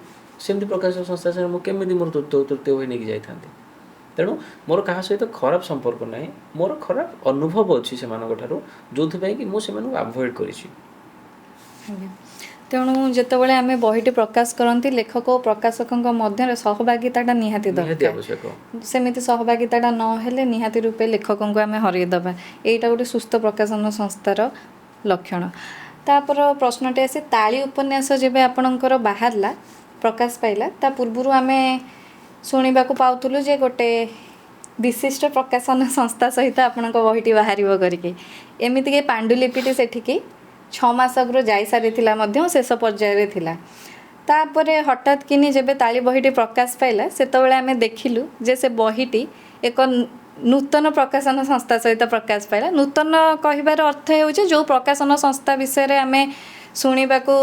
ସେମିତି ପ୍ରକାଶନ ସଂସ୍ଥା ସାଙ୍ଗରେ ମୁଁ କେମିତି ମୋର ତୃତୀୟ ବହି ନେଇକି ଯାଇଥାନ୍ତି? ତେଣୁ ମୋର କାହା ସହିତ ଖରାପ ସମ୍ପର୍କ ନାହିଁ ମୋର ଖରାପ ଅନୁଭବ ଅଛି ସେମାନଙ୍କ ଠାରୁ ଯେଉଁଥିପାଇଁ କି ମୁଁ ସେମାନଙ୍କୁ ଆଭଏଡ଼ କରିଛି। ତେଣୁ ଯେତେବେଳେ ଆମେ ବହିଟି ପ୍ରକାଶ କରନ୍ତି ଲେଖକ ଓ ପ୍ରକାଶକଙ୍କ ମଧ୍ୟରେ ସହଭାଗିତାଟା ନିହାତି ଦରକାର। ଆବଶ୍ୟକ। ସେମିତି ସହଭାଗିତାଟା ନହେଲେ ନିହାତି ରୂପେ ଲେଖକଙ୍କୁ ଆମେ ହରାଇଦେବା। ଏଇଟା ଗୋଟେ ସୁସ୍ଥ ପ୍ରକାଶନ ସଂସ୍ଥାର ଲକ୍ଷଣ। ତାପରେ ପ୍ରଶ୍ନଟି ଆସେ ତାଳି ଉପନ୍ୟାସ ଯେବେ ଆପଣଙ୍କର ବାହାରିଲା ପ୍ରକାଶ ପାଇଲା ତା ପୂର୍ବରୁ ଆମେ ଶୁଣିବାକୁ ପାଉଥିଲୁ ଯେ ଗୋଟେ ବିଶିଷ୍ଟ ପ୍ରକାଶନ ସଂସ୍ଥା ସହିତ ଆପଣଙ୍କ ବହିଟି ବାହାରିବ କରିକି ଏମିତିକି ପାଣ୍ଡୁଲିପିଟି ସେଠିକି 6 ମାସ ଆଗରୁ ଯାଇସାରିଥିଲା ମଧ୍ୟ ଶେଷ ପର୍ଯ୍ୟାୟରେ ଥିଲା। ତାପରେ ହଠାତ୍ କିନି ଯେବେ ତାଳି ବହିଟି ପ୍ରକାଶ ପାଇଲା ସେତେବେଳେ ଆମେ ଦେଖିଲୁ ଯେ ସେ ବହିଟି ଏକ ନୂତନ ପ୍ରକାଶନ ସଂସ୍ଥା ସହିତ ପ୍ରକାଶ ପାଇଲା। ନୂତନ କହିବାର ଅର୍ଥ ହେଉଛି ଯେଉଁ ପ୍ରକାଶନ ସଂସ୍ଥା ବିଷୟରେ ଆମେ ଶୁଣିବାକୁ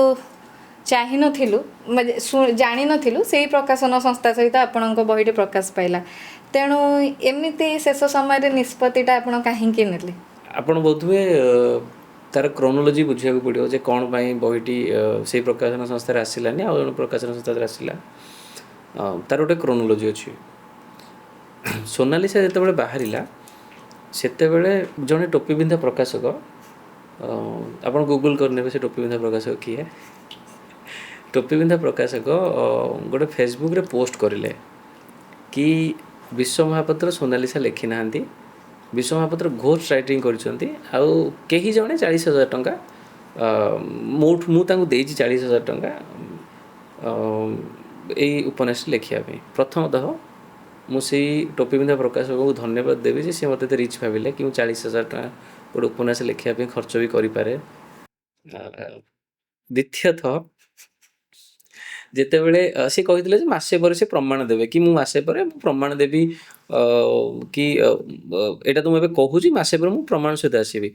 ଚାହିଁନଥିଲୁ ଜାଣିନଥିଲୁ ସେଇ ପ୍ରକାଶନ ସଂସ୍ଥା ସହିତ ଆପଣଙ୍କ ବହିଟି ପ୍ରକାଶ ପାଇଲା। ତେଣୁ ଏମିତି ଶେଷ ସମୟରେ ନିଷ୍ପତ୍ତିଟା ଆପଣ କାହିଁକି ନେଲେ? ଆପଣ ବୋଧହୁଏ ତାର କ୍ରୋନୋଲୋଜି ବୁଝିବାକୁ ପଡ଼ିବ ଯେ କ'ଣ ପାଇଁ ବହିଟି ସେଇ ପ୍ରକାଶନ ସଂସ୍ଥାରେ ଆସିଲାନି ଆଉ ଜଣେ ପ୍ରକାଶନ ସଂସ୍ଥାରେ ଆସିଲା। ତାର ଗୋଟେ କ୍ରୋନୋଲୋଜି ଅଛି। सोनालिसा ଯେତେବେଳେ ବାହାରିଲା ସେତେବେଳେ ଜଣେ ଟୋପି ପିନ୍ଧା ପ୍ରକାଶକ ଆପଣ ଗୁଗୁଲ୍ କରିନେବେ ସେ ଟୋପି ପିନ୍ଧା ପ୍ରକାଶକ କିଏ। ଟୋପି ପିନ୍ଧା ପ୍ରକାଶକ ଗୋଟେ ଫେସବୁକ୍ରେ ପୋଷ୍ଟ କରିଲେ କି ବିଶ୍ୱ ମହାପାତ୍ର ସୋନାଲିସା ଲେଖି ନାହାନ୍ତି, ବିଶ୍ୱ ମହାପାତ୍ର ଘୋଷ୍ଟ ରାଇଟିଂ କରିଛନ୍ତି, ଆଉ କେହି ଜଣେ 40,000 ଟଙ୍କା ମୁଁ ତାଙ୍କୁ ଦେଇଛି 40,000 ଟଙ୍କା ଏଇ ଉପନ୍ୟାସ ଲେଖିବା ପାଇଁ। ପ୍ରଥମତଃ ମୁଁ ସେଇ ଟୋପି ପିନ୍ଧା ପ୍ରକାଶକଙ୍କୁ ଧନ୍ୟବାଦ ଦେବି ଯେ ସେ ମୋତେ ଏତେ ରିଚ୍ ଭାବିଲେ କି ମୁଁ 40,000 ଟଙ୍କା ଗୋଟେ ଉପନ୍ୟାସ ଲେଖିବା ପାଇଁ ଖର୍ଚ୍ଚ ବି କରିପାରେ। ଦ୍ୱିତୀୟତଃ ଯେତେବେଳେ ସେ କହିଥିଲେ ଯେ ମାସେ ପରେ ସେ ପ୍ରମାଣ ଦେବେ କି ମୁଁ ମାସେ ପରେ ମୁଁ ପ୍ରମାଣ ଦେବି କି ଏଇଟା ତ ମୁଁ ଏବେ କହୁଛି, ମାସେ ପରେ ମୁଁ ପ୍ରମାଣ ସହିତ ଆସିବି।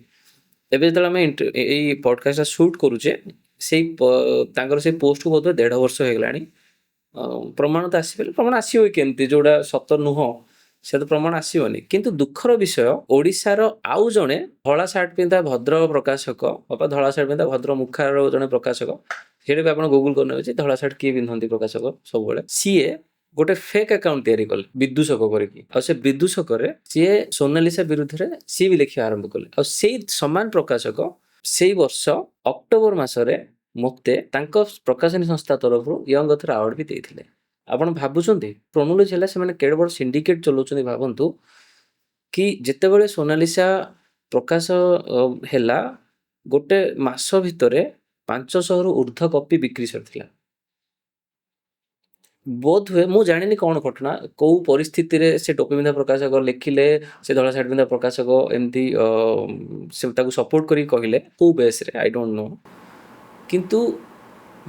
ଏବେ ଯେତେବେଳେ ଆମେ ଏଇ ପଡ଼କାଷ୍ଟଟା ସୁଟ୍ କରୁଛେ ସେଇ ତାଙ୍କର ସେଇ ପୋଷ୍ଟକୁ ବୋଧହୁଏ 1.5 ବର୍ଷ ହେଇଗଲାଣି। ପ୍ରମାଣ ତ ଆସିପାରିଲେ ପ୍ରମାଣ ଆସିବ କେମିତି, ଯେଉଁଟା ସତ ନୁହଁ ସେ ତ ପ୍ରମାଣ ଆସିବନି। କିନ୍ତୁ ଦୁଃଖର ବିଷୟ ଓଡ଼ିଶାର ଆଉ ଜଣେ ଧଳା ସାର୍ଟ ପିନ୍ଧା ଭଦ୍ର ପ୍ରକାଶକ ବା ଧଳା ସାର୍ଟ ପିନ୍ଧା ଭଦ୍ର ମୁଖାର ଜଣେ ପ୍ରକାଶକ, ସେଇଟା ବି ଆପଣ ଗୁଗୁଲ୍ କରିନେବେ ଯେ ଧଳା ସାର୍ଟ କିଏ ପିନ୍ଧନ୍ତି ପ୍ରକାଶକ ସବୁବେଳେ, ସିଏ ଗୋଟେ ଫେକ୍ ଆକାଉଣ୍ଟ ତିଆରି କଲେ ବିଦୂଷକ କରିକି। ଆଉ ସେ ବିଦୂଷକରେ ସିଏ ସୋନାଲିସା ବିରୁଦ୍ଧରେ ସିଏ ବି ଲେଖିବା ଆରମ୍ଭ କଲେ। ଆଉ ସେଇ ସମାନ ପ୍ରକାଶକ ସେଇ ବର୍ଷ ଅକ୍ଟୋବର ମାସରେ ମୋତେ ତାଙ୍କ ପ୍ରକାଶନୀ ସଂସ୍ଥା ତରଫରୁ ୟଙ୍ଗ ଅଥର ଆୱାର୍ଡ଼ ବି ଦେଇଥିଲେ। ଆପଣ ଭାବୁଛନ୍ତି କ୍ରୋନୋଲୋଜି ହେଲା ସେମାନେ କେଡ଼େ ବଡ଼ ସିଣ୍ଡିକେଟ୍ ଚଲାଉଛନ୍ତି। ଭାବନ୍ତୁ କି ଯେତେବେଳେ ସୋନାଲିସା ପ୍ରକାଶ ହେଲା ଗୋଟେ ମାସ ଭିତରେ 500ରୁ ଉର୍ଦ୍ଧ୍ୱ କପି ବିକ୍ରି ସରିଥିଲା। ବୋଧ ହୁଏ ମୁଁ ଜାଣିନି କ'ଣ ଘଟଣା, କେଉଁ ପରିସ୍ଥିତିରେ ସେ ଟୋପି ପିନ୍ଧା ପ୍ରକାଶକ ଲେଖିଲେ, ସେ ଧଳା ସାର୍ଟ ପିନ୍ଧା ପ୍ରକାଶକ ଏମିତି ସେ ତାକୁ ସପୋର୍ଟ କରିକି କହିଲେ, କେଉଁ ବେସ୍ରେ ଆଇ ଡୋଣ୍ଟ ନୋ। କିନ୍ତୁ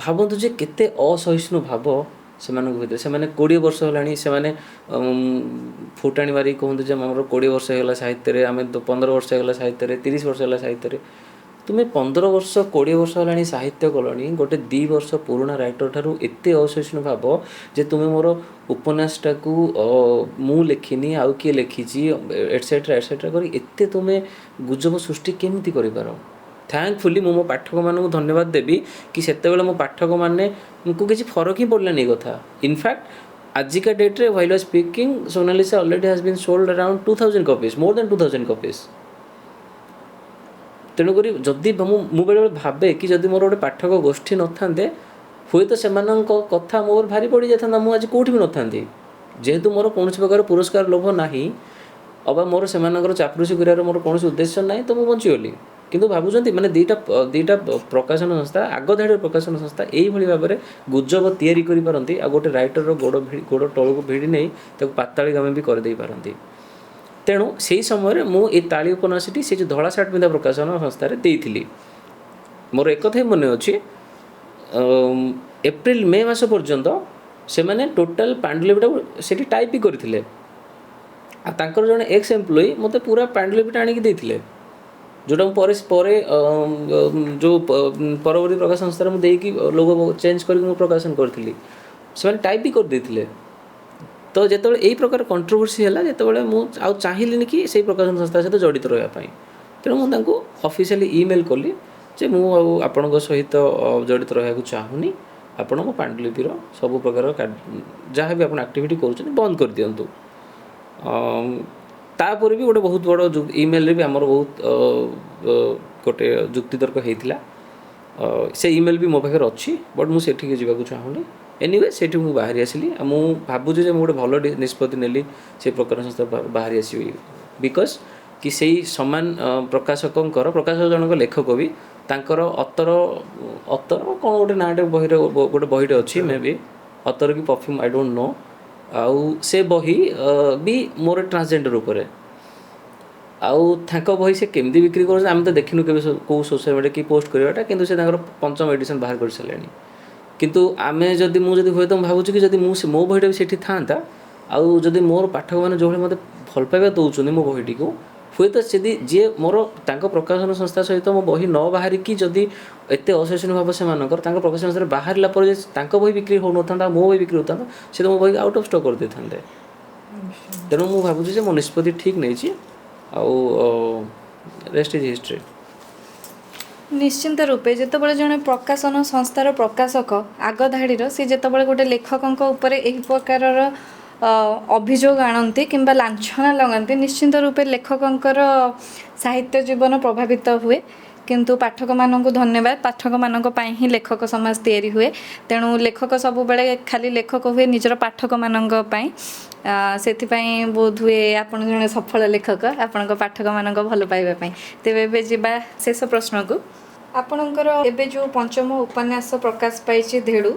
ଭାବନ୍ତୁ ଯେ କେତେ ଅସହିଷ୍ଣୁ ଭାବ ସେମାନଙ୍କ ଭିତରେ। ସେମାନେ 20 ବର୍ଷ ହେଲାଣି, ସେମାନେ ଫୁଟାଣି ମାରିକି କୁହନ୍ତୁ ଯେ ଆମର 20 ବର୍ଷ ହେଇଗଲା ସାହିତ୍ୟରେ, ଆମେ 15 ବର୍ଷ ହେଇଗଲା ସାହିତ୍ୟରେ, 30 ବର୍ଷ ହେଲା ସାହିତ୍ୟରେ। ତୁମେ 15 ବର୍ଷ 20 ବର୍ଷ ହେଲାଣି ସାହିତ୍ୟ କଲଣି, ଗୋଟେ 2 ବର୍ଷ ପୁରୁଣା ରାଇଟର ଠାରୁ ଏତେ ଅସହିଷ୍ଣୁ ଭାବ ଯେ ତୁମେ ମୋର ଉପନ୍ୟାସଟାକୁ ମୁଁ ଲେଖିନି ଆଉ କିଏ ଲେଖିଛି ଏଟସେଟ୍ରା ଏଟସେଟ୍ରା କରି ଏତେ ତୁମେ ଗୁଜବ ସୃଷ୍ଟି କେମିତି କରିପାର। ଥ୍ୟାଙ୍କଫୁଲି ମୁଁ ମୋ ପାଠକମାନଙ୍କୁ ଧନ୍ୟବାଦ ଦେବି କି ସେତେବେଳେ ମୋ ପାଠକମାନଙ୍କୁ କିଛି ଫରକ ହିଁ ପଡ଼ିଲାନି ଏ କଥା। ଇନଫ୍ୟାକ୍ଟ ଆଜିକା ଡେଟ୍ରେ while I speaking Sonalisa already has been sold around 2,000 copies, more than 2,000 copies. ତେଣୁକରି ଯଦି ମୁଁ ବେଳେବେଳେ ଭାବେ କି ଯଦି ମୋର ଗୋଟେ ପାଠକ ଗୋଷ୍ଠୀ ନଥାନ୍ତେ ହୁଏତ ସେମାନଙ୍କ କଥା ମୋର ଭାରି ପଡ଼ିଯାଇଥାନ୍ତା, ମୁଁ ଆଜି କେଉଁଠି ବି ନଥାନ୍ତି। ଯେହେତୁ ମୋର କୌଣସି ପ୍ରକାର ପୁରସ୍କାର ଲୋଭ ନାହିଁ ଅବା ମୋର ସେମାନଙ୍କର ଚାପଲୁସି କରିବାର ମୋର କୌଣସି ଉଦ୍ଦେଶ୍ୟ ନାହିଁ, ତ ମୁଁ ବଞ୍ଚିଗଲି। କିନ୍ତୁ ଭାବୁଛନ୍ତି ମାନେ ଦୁଇଟା ପ୍ରକାଶନ ସଂସ୍ଥା, ଆଗଧାଡ଼ିର ପ୍ରକାଶନ ସଂସ୍ଥା ଏଇଭଳି ଭାବରେ ଗୁଜବ ତିଆରି କରିପାରନ୍ତି ଆଉ ଗୋଟେ ରାଇଟରର ଗୋଡ଼ ତଳକୁ ଭିଡ଼ି ନେଇ ତାକୁ ପାତାଳିଗାମୀ ବି କରିଦେଇପାରନ୍ତି। ତେଣୁ ସେହି ସମୟରେ ମୁଁ ଏ ତାଳି ଉପନ୍ୟାସଟି ସେ ଯେଉଁ ଧଳା ସାର୍ଟ ପିନ୍ଧା ପ୍ରକାଶନ ସଂସ୍ଥାରେ ଦେଇଥିଲି। ମୋର ଏକଥା ହିଁ ମନେ ଅଛି, ଏପ୍ରିଲ ମେ ମାସ ପର୍ଯ୍ୟନ୍ତ ସେମାନେ ଟୋଟାଲ ପାଣ୍ଡୁଲିପିଟାକୁ ସେଠି ଟାଇପ୍ ବି କରିଥିଲେ। ଆଉ ତାଙ୍କର ଜଣେ ଏକ୍ସ ଏମ୍ପ୍ଲୟି ମୋତେ ପୁରା ପାଣ୍ଡୁଲିପିଟା ଆଣିକି ଦେଇଥିଲେ, ଯେଉଁଟା ମୁଁ ପରେ ଯେଉଁ ପରବର୍ତ୍ତୀ ପ୍ରକାଶନ ସଂସ୍ଥାରେ ମୁଁ ଦେଇକି ଲୋଗୋ ଚେଞ୍ଜ କରିକି ମୁଁ ପ୍ରକାଶନ କରିଥିଲି, ସେମାନେ ଟାଇପ୍ ବି କରିଦେଇଥିଲେ। ତ ଯେତେବେଳେ ଏଇ ପ୍ରକାର କଣ୍ଟ୍ରୋଭର୍ସି ହେଲା, ଯେତେବେଳେ ମୁଁ ଆଉ ଚାହିଁଲିନି କି ସେଇ ପ୍ରକାଶନ ସଂସ୍ଥା ସହିତ ଜଡ଼ିତ ରହିବା ପାଇଁ, ତେଣୁ ମୁଁ ତାଙ୍କୁ ଅଫିସିଆଲି ଇମେଲ୍ କଲି ଯେ ମୁଁ ଆଉ ଆପଣଙ୍କ ସହିତ ଜଡ଼ିତ ରହିବାକୁ ଚାହୁଁନି, ଆପଣ ମୋ ପାଣ୍ଡୁଲିପିର ସବୁ ପ୍ରକାର ଯାହା ବି ଆପଣ ଆକ୍ଟିଭିଟି କରୁଛନ୍ତି ବନ୍ଦ କରିଦିଅନ୍ତୁ। ତାପରେ ବି ଗୋଟେ ବହୁତ ବଡ଼ ଇମେଲରେ ବି ଆମର ବହୁତ ଗୋଟେ ଯୁକ୍ତିତର୍କ ହେଇଥିଲା। ସେ ଇମେଲ୍ ବି ମୋ ପାଖରେ ଅଛି, ବଟ୍ ମୁଁ ସେଠିକି ଯିବାକୁ ଚାହୁଁନି। ଏନିୱେ ସେଠି ମୁଁ ବାହାରି ଆସିଲି। ଆଉ ମୁଁ ଭାବୁଛି ଯେ ମୁଁ ଗୋଟେ ଭଲ ନିଷ୍ପତ୍ତି ନେଲି ସେ ପ୍ରକାର ସଂସ୍ଥା ବାହାରି ଆସିବି, ବିକଜ୍ କି ସେଇ ସମାନ ପ୍ରକାଶକ ଜଣଙ୍କ ଲେଖକ ବି ତାଙ୍କର ଅତର କ'ଣ ଗୋଟେ ନାଁଟେ ଗୋଟେ ବହିଟେ ଅଛି, ମେ ବି ଅତର କି ପରଫ୍ୟୁମ୍, ଆଇ ଡୋଣ୍ଟ ନୋ। ଆଉ ସେ ବହି ବି ମୋର ଟ୍ରାନ୍ସଜେଣ୍ଡର ଉପରେ। ଆଉ ତାଙ୍କ ବହି ସେ କେମିତି ବିକ୍ରି କରୁଛନ୍ତି ଆମେ ତ ଦେଖିନୁ କେବେ କେଉଁ ସୋସିଆଲ ମିଡ଼ିଆ କି ପୋଷ୍ଟ କରିବାଟା, କିନ୍ତୁ ସେ ତାଙ୍କର 5ମ ଏଡ଼ିସନ୍ ବାହାର କରିସାରିଲେଣି। କିନ୍ତୁ ମୁଁ ଯଦି ହୁଏତ ମୁଁ ଭାବୁଛି କି ଯଦି ମୋ ବହିଟା ବି ସେଠି ଥାଆନ୍ତା, ଆଉ ଯଦି ମୋର ପାଠକମାନେ ଯେଉଁଭଳି ମୋତେ ଭଲ ପାଇବା ଦେଉଛନ୍ତି ମୋ ବହିଟିକୁ, ହୁଏତ ଯଦି ଯିଏ ମୋର ତାଙ୍କ ପ୍ରକାଶନ ସଂସ୍ଥା ସହିତ ମୋ ବହି ନ ବାହାରିକି ଯଦି ଏତେ ଅସହିଷ୍ଣୁ ଭାବ ସେମାନଙ୍କର ତାଙ୍କ ପ୍ରକାଶନ ସଂସ୍ଥାରେ ବାହାରିଲା ପରେ ଯଦି ତାଙ୍କ ବହି ବିକ୍ରି ହେଉନଥାନ୍ତା, ମୋ ବହି ବିକ୍ରି ହେଉଥାନ୍ତା, ସେ ତ ମୋ ବହିକି ଆଉଟ୍ ଅଫ୍ ଷ୍ଟକ୍ କରିଦେଇଥାନ୍ତେ। ତେଣୁ ମୁଁ ଭାବୁଛି ଯେ ମୋ ନିଷ୍ପତ୍ତି ଠିକ୍ ନେଇଛି, ଆଉ ରେଷ୍ଟ ଇଜ୍ ହିଷ୍ଟ୍ରି। ନିଶ୍ଚିନ୍ତ ରୂପେ ଯେତେବେଳେ ଜଣେ ପ୍ରକାଶନ ସଂସ୍ଥାର ପ୍ରକାଶକ ଆଗ ଧାଡ଼ିର, ସେ ଯେତେବେଳେ ଗୋଟେ ଲେଖକଙ୍କ ଉପରେ ଏହି ପ୍ରକାରର ଅଭିଯୋଗ ଆଣନ୍ତି କିମ୍ବା ଲାଞ୍ଛନା ଲଗାନ୍ତି ନିଶ୍ଚିନ୍ତ ରୂପେ ଲେଖକଙ୍କର ସାହିତ୍ୟ ଜୀବନ ପ୍ରଭାବିତ ହୁଏ। କିନ୍ତୁ ପାଠକମାନଙ୍କୁ ଧନ୍ୟବାଦ, ପାଠକମାନଙ୍କ ପାଇଁ ହିଁ ଲେଖକ ସମାଜ ତିଆରି ହୁଏ। ତେଣୁ ଲେଖକ ସବୁବେଳେ ଖାଲି ଲେଖକ ହୁଏ ନିଜର ପାଠକମାନଙ୍କ ପାଇଁ। ସେଥିପାଇଁ ବୋଧ ହୁଏ ଆପଣ ଜଣେ ସଫଳ ଲେଖକ ଆପଣଙ୍କ ପାଠକମାନଙ୍କ ଭଲ ପାଇବା ପାଇଁ। ତେବେ ଏବେ ଯିବା ଶେଷ ପ୍ରଶ୍ନକୁ। ଆପଣଙ୍କର ଏବେ ଯେଉଁ ପଞ୍ଚମ ଉପନ୍ୟାସ ପ୍ରକାଶ ପାଇଛି ଧେଡ଼ୁ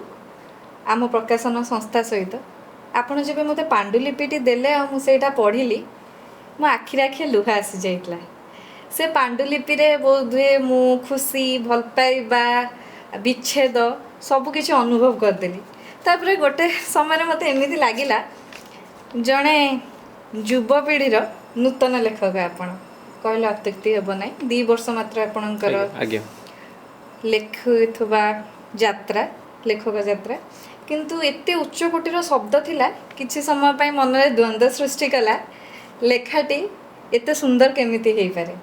ଆମ ପ୍ରକାଶନ ସଂସ୍ଥା ସହିତ, ଆପଣ ଯେବେ ମୋତେ ପାଣ୍ଡୁଲିପିଟି ଦେଲେ ଆଉ ମୁଁ ସେଇଟା ପଢ଼ିଲି, ମୋ ଆଖିରେ ଲୁହ ଆସିଯାଇଥିଲା। ସେ ପାଣ୍ଡୁଲିପିରେ ବୋଧହୁଏ ମୁଁ ଖୁସି, ଭଲ ପାଇବା, ବିଚ୍ଛେଦ ସବୁକିଛି ଅନୁଭବ କରିଦେଲି। ତାପରେ ଗୋଟେ ସମୟରେ ମୋତେ ଏମିତି ଲାଗିଲା ଜଣେ ଯୁବପିଢ଼ିର ନୂତନ ଲେଖକ ଆପଣ, କହିଲେ ଅତ୍ୟୁକ୍ତି ହେବ ନାହିଁ। 2 ବର୍ଷ ମାତ୍ର ଆପଣଙ୍କର ଆଜ୍ଞା ଲେଖୁଥିବା ଯାତ୍ରା, ଲେଖକ ଯାତ୍ରା, କିନ୍ତୁ ଏତେ ଉଚ୍ଚକୋଟୀର ଶବ୍ଦ ଥିଲା କିଛି ସମୟ ପାଇଁ ମନରେ ଦ୍ୱନ୍ଦ୍ୱ ସୃଷ୍ଟି କଲା ଲେଖାଟି ଏତେ ସୁନ୍ଦର କେମିତି ହେଇପାରେ।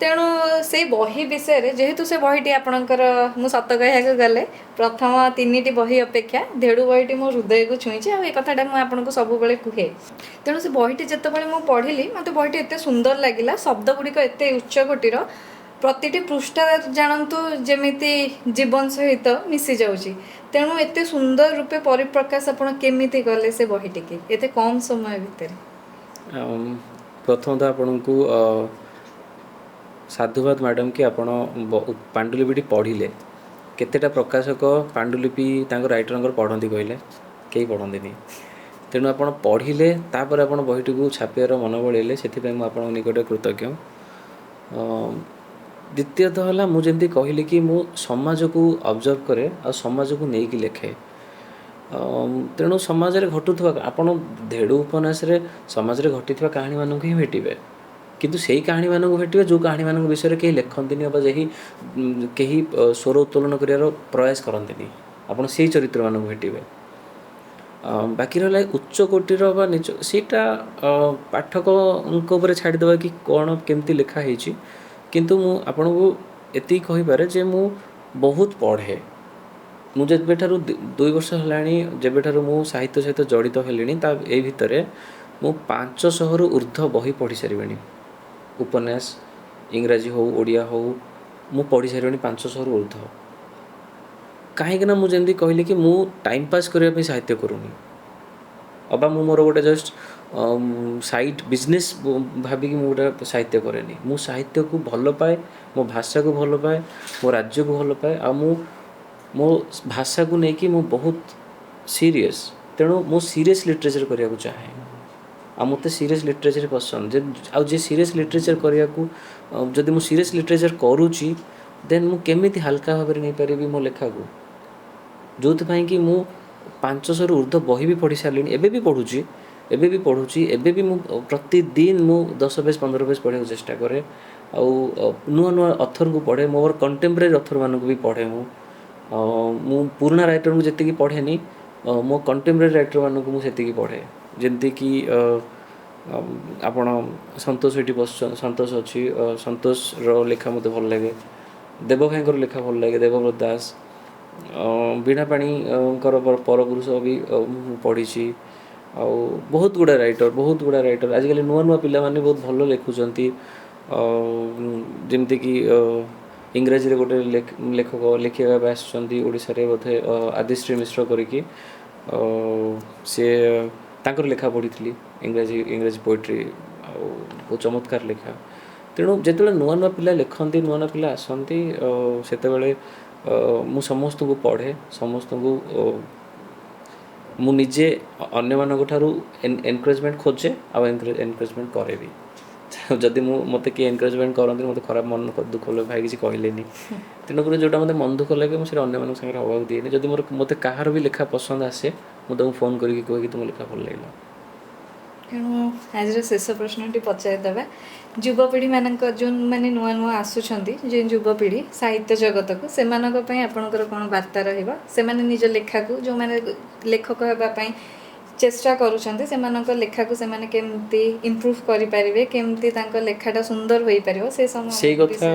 ତେଣୁ ସେଇ ବହି ବିଷୟରେ, ଯେହେତୁ ସେ ବହିଟି ଆପଣଙ୍କର, ମୁଁ ସତ କହିବାକୁ ଗଲେ ପ୍ରଥମ 3ଟି ବହି ଅପେକ୍ଷା ଧେଡ଼ୁ ବହିଟି ମୋ ହୃଦୟକୁ ଛୁଇଁଛି, ଆଉ ଏ କଥାଟା ମୁଁ ଆପଣଙ୍କୁ ସବୁବେଳେ କୁହେ। ତେଣୁ ସେ ବହିଟି ଯେତେବେଳେ ମୁଁ ପଢ଼ିଲି ମୋତେ ବହିଟି ଏତେ ସୁନ୍ଦର ଲାଗିଲା, ଶବ୍ଦ ଗୁଡ଼ିକ ଏତେ ଉଚ୍ଚକୋଟୀର, ପ୍ରତିଟି ପୃଷ୍ଠା ଜାଣନ୍ତୁ ଯେମିତି ଜୀବନ ସହିତ ମିଶି ଯାଉଛି। ତେଣୁ ଏତେ ସୁନ୍ଦର ରୂପେ ପରିପ୍ରକାଶ ଆପଣ କେମିତି କଲେ ସେ ବହିଟିକି ଏତେ କମ୍ ସମୟ ଭିତରେ? ପ୍ରଥମତଃ ଆପଣଙ୍କୁ ସାଧୁବାଦ ମ୍ୟାଡ଼ାମ୍ କି ଆପଣ ପାଣ୍ଡୁଲିପିଟି ପଢ଼ିଲେ। କେତେଟା ପ୍ରକାଶକ ପାଣ୍ଡୁଲିପି ତାଙ୍କ ରାଇଟରଙ୍କର ପଢ଼ନ୍ତି କହିଲେ? କେହି ପଢ଼ନ୍ତିନି। ତେଣୁ ଆପଣ ପଢ଼ିଲେ, ତାପରେ ଆପଣ ବହିଟିକୁ ଛାପିବାର ମନ ବଳେଇଲେ, ସେଥିପାଇଁ ମୁଁ ଆପଣଙ୍କ ନିକଟରେ କୃତଜ୍ଞ। ଦ୍ୱିତୀୟତଃ ହେଲା, ମୁଁ ଯେମିତି କହିଲି କି ମୁଁ ସମାଜକୁ ଅବଜର୍ଭ କରେ ଆଉ ସମାଜକୁ ନେଇକି ଲେଖେ। ତେଣୁ ସମାଜରେ ଘଟୁଥିବା, ଆପଣ ଧେଡ଼ୁ ଉପନ୍ୟାସରେ ସମାଜରେ ଘଟିଥିବା କାହାଣୀମାନଙ୍କୁ ହିଁ ଭେଟିବେ, କିନ୍ତୁ ସେଇ କାହାଣୀମାନଙ୍କୁ ଭେଟିବେ ଯେଉଁ କାହାଣୀମାନଙ୍କ ବିଷୟରେ କେହି ଲେଖନ୍ତିନି ବା କେହି ସ୍ୱର ଉତ୍ତୋଳନ କରିବାର ପ୍ରୟାସ କରନ୍ତିନି। ଆପଣ ସେଇ ଚରିତ୍ରମାନଙ୍କୁ ଭେଟିବେ। ବାକି ରହିଲା ଉଚ୍ଚକୋଟୀର ବା ନିଚ, ସେଇଟା ପାଠକଙ୍କ ଉପରେ ଛାଡ଼ିଦେବା କି କ'ଣ କେମିତି ଲେଖା ହେଇଛି। କିନ୍ତୁ ମୁଁ ଆପଣଙ୍କୁ ଏତିକି କହିପାରେ ଯେ ମୁଁ ବହୁତ ପଢ଼େ। ମୁଁ ଯେବେଠାରୁ 2 ବର୍ଷ ହେଲାଣି, ଯେବେଠାରୁ ମୁଁ ସାହିତ୍ୟ ସହିତ ଜଡ଼ିତ ହେଲିଣି, ତା ଏଇ ଭିତରେ ମୁଁ 500ରୁ ଉର୍ଦ୍ଧ୍ୱ ବହି ପଢ଼ି ସାରିବିଣି। ଉପନ୍ୟାସ ଇଂରାଜୀ ହେଉ ଓଡ଼ିଆ ହେଉ ମୁଁ ପଢ଼ି ସାରିବିଣି 500ରୁ ଉର୍ଦ୍ଧ୍ୱ। କାହିଁକିନା ମୁଁ ଯେମିତି କହିଲି କି ମୁଁ ଟାଇମ୍ ପାସ୍ କରିବା ପାଇଁ ସାହିତ୍ୟ କରୁନି, ଅବା ମୁଁ ମୋର ଗୋଟେ ଜଷ୍ଟ ସାଇଟ୍ ବିଜନେସ୍ ଭାବିକି ମୁଁ ଗୋଟେ ସାହିତ୍ୟ କରେନି। ମୁଁ ସାହିତ୍ୟକୁ ଭଲ ପାଏ, ମୋ ଭାଷାକୁ ଭଲ ପାଏ, ମୋ ରାଜ୍ୟକୁ ଭଲ ପାଏ, ଆଉ ମୁଁ ମୋ ଭାଷାକୁ ନେଇକି ମୁଁ ବହୁତ ସିରିୟସ୍। ତେଣୁ ମୁଁ ସିରିୟସ୍ ଲିଟରେଚର୍ କରିବାକୁ ଚାହେଁ, ଆଉ ମୋତେ ସିରିୟସ୍ ଲିଟରେଚର୍ ପସନ୍ଦ। ଆଉ ଯେ ସିରିୟସ୍ ଲିଟରେଚର୍ କରିବାକୁ, ଯଦି ମୁଁ ସିରିୟସ୍ ଲିଟରେଚର୍ କରୁଛି, ଦେନ୍ ମୁଁ କେମିତି ହାଲକା ଭାବରେ ନେଇପାରିବି ମୋ ଲେଖାକୁ? ଯେଉଁଥିପାଇଁ କି ମୁଁ 500ରୁ ଉର୍ଦ୍ଧ୍ୱ ବହି ବି ପଢ଼ି ସାରିଲିଣି, ଏବେ ବି ପଢ଼ୁଛି। ଏବେ ବି ମୁଁ ପ୍ରତିଦିନ ମୁଁ 10 ପେଜ୍ 15 ପେଜ୍ ପଢ଼ିବାକୁ ଚେଷ୍ଟା କରେ। ଆଉ ନୂଆ ନୂଆ ଅଥରକୁ ପଢ଼େ, ମୋର କଣ୍ଟେମ୍ପୋରାରୀ ଅଥରମାନଙ୍କୁ ବି ପଢ଼େ। ମୁଁ ପୁରୁଣା ରାଇଟରଙ୍କୁ ଯେତିକି ପଢ଼େନି, ମୋ କଣ୍ଟେମ୍ପୋରାରୀ ରାଇଟରମାନଙ୍କୁ ମୁଁ ସେତିକି ପଢ଼େ। ଯେମିତିକି ଆପଣ ସନ୍ତୋଷ ଏଠି ବସୁଛନ୍ତି, ସନ୍ତୋଷ ଅଛି, ସନ୍ତୋଷର ଲେଖା ମୋତେ ଭଲ ଲାଗେ। ଦେବ ଭାଇଙ୍କର ଲେଖା ଭଲ ଲାଗେ, ଦେବବ୍ରତ ଦାସ। ବୀଣାପାଣିଙ୍କର ପରପୁରୁଷ ବି ମୁଁ ପଢ଼ିଛି। ଆଉ ବହୁତ ଗୁଡ଼ା ରାଇଟର ଆଜିକାଲି ନୂଆ ନୂଆ ପିଲାମାନେ ବହୁତ ଭଲ ଲେଖୁଛନ୍ତି। ଯେମିତିକି ଇଂରାଜୀରେ ଗୋଟେ ଲେଖକ ଲେଖିବା ପାଇଁ ଆସିଛନ୍ତି ଓଡ଼ିଶାରେ, ବୋଧେ ଆଦିଶ୍ରୀ ମିଶ୍ର କରିକି। ସିଏ, ତାଙ୍କର ଲେଖା ପଢ଼ିଥିଲି, ଇଂରାଜୀ ପୋଏଟ୍ରି, ଆଉ ବହୁତ ଚମତ୍କାର ଲେଖା। ତେଣୁ ଯେତେବେଳେ ନୂଆ ନୂଆ ପିଲା ଲେଖନ୍ତି, ନୂଆ ନୂଆ ପିଲା ଆସନ୍ତି, ସେତେବେଳେ ମୁଁ ସମସ୍ତଙ୍କୁ ପଢ଼େ, ସମସ୍ତଙ୍କୁ ମୁଁ ନିଜେ ଅନ୍ୟମାନଙ୍କ ଠାରୁ ଏନକରେଜମେଣ୍ଟ ଖୋଜେ ଆଉ ଏନକରେଜମେଣ୍ଟ କରେ ବି। ଯଦି ମୋତେ କିଏ ଏନକରେଜମେଣ୍ଟ କରନ୍ତି, ମୋତେ ଖରାପ ମନ ଦୁଃଖ ଲାଗେ, ଭାଇ କିଛି କହିଲେନି। ତେଣୁକରି ଯେଉଁଟା ମୋତେ ମନ ଦୁଃଖ ଲାଗେ ମୁଁ ସେଇଟା ଅନ୍ୟମାନଙ୍କ ସାଙ୍ଗରେ ହେବାକୁ ଦିଏନି। ଯଦି ମୋତେ କାହାର ବି ଲେଖା ପସନ୍ଦ ଆସେ, ମୁଁ ତାଙ୍କୁ ଫୋନ୍ କରିକି କୁହେ କି ତୁମ ଲେଖା ଭଲ ଲାଗିଲା। ତେଣୁ ଆଜିର ଶେଷ ପ୍ରଶ୍ନଟି ପଚାରିଦେବା। ଯୁବପିଢ଼ିମାନଙ୍କ, ଯେଉଁମାନେ ନୂଆ ନୂଆ ଆସୁଛନ୍ତି, ଯେଉଁ ଯୁବପିଢ଼ି ସାହିତ୍ୟ ଜଗତକୁ, ସେମାନଙ୍କ ପାଇଁ ଆପଣଙ୍କର କ'ଣ ବାର୍ତ୍ତା ରହିବ? ସେମାନେ ନିଜ ଲେଖାକୁ, ଯେଉଁମାନେ ଲେଖକ ହେବା ପାଇଁ ଚେଷ୍ଟା କରୁଛନ୍ତି ସେମାନଙ୍କ ଲେଖାକୁ ସେମାନେ କେମିତି ଇମ୍ପ୍ରୁଭ୍ କରିପାରିବେ, କେମିତି ତାଙ୍କ ଲେଖାଟା ସୁନ୍ଦର ହୋଇପାରିବ, ସେ ସମୟ ସେଇ କଥା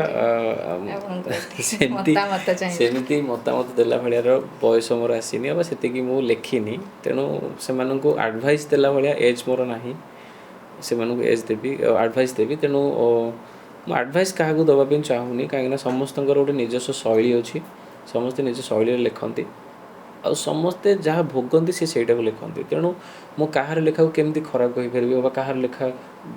ଆପଣଙ୍କର ସେମିତି ମତାମତ ଚାହିଁବି। ସେମିତି ମତାମତ ଦେଲା ଭଳିଆର ବୟସ ମୋର ଆସିନି ବା ସେତିକି ମୁଁ ଲେଖିନି, ତେଣୁ ସେମାନଙ୍କୁ ଆଡ଼ଭାଇସ୍ ଦେଲା ଭଳିଆ ଏଜ୍ ମୋର ନାହିଁ, ସେମାନଙ୍କୁ ଏଜ୍ ଦେବି ଆଡ଼ଭାଇସ୍ ଦେବି। ତେଣୁ ମୁଁ ଆଡ଼ଭାଇସ୍ କାହାକୁ ଦେବା ପାଇଁ ଚାହୁଁନି, କାହିଁକିନା ସମସ୍ତଙ୍କର ଗୋଟେ ନିଜସ୍ୱ ଶୈଳୀ ଅଛି, ସମସ୍ତେ ନିଜ ଶୈଳୀରେ ଲେଖନ୍ତି, ଆଉ ସମସ୍ତେ ଯାହା ଭୋଗନ୍ତି ସେ ସେଇଟାକୁ ଲେଖନ୍ତି। ତେଣୁ ମୁଁ କାହାର ଲେଖାକୁ କେମିତି ଖରାପ କହିପାରିବି ବା କାହାର ଲେଖା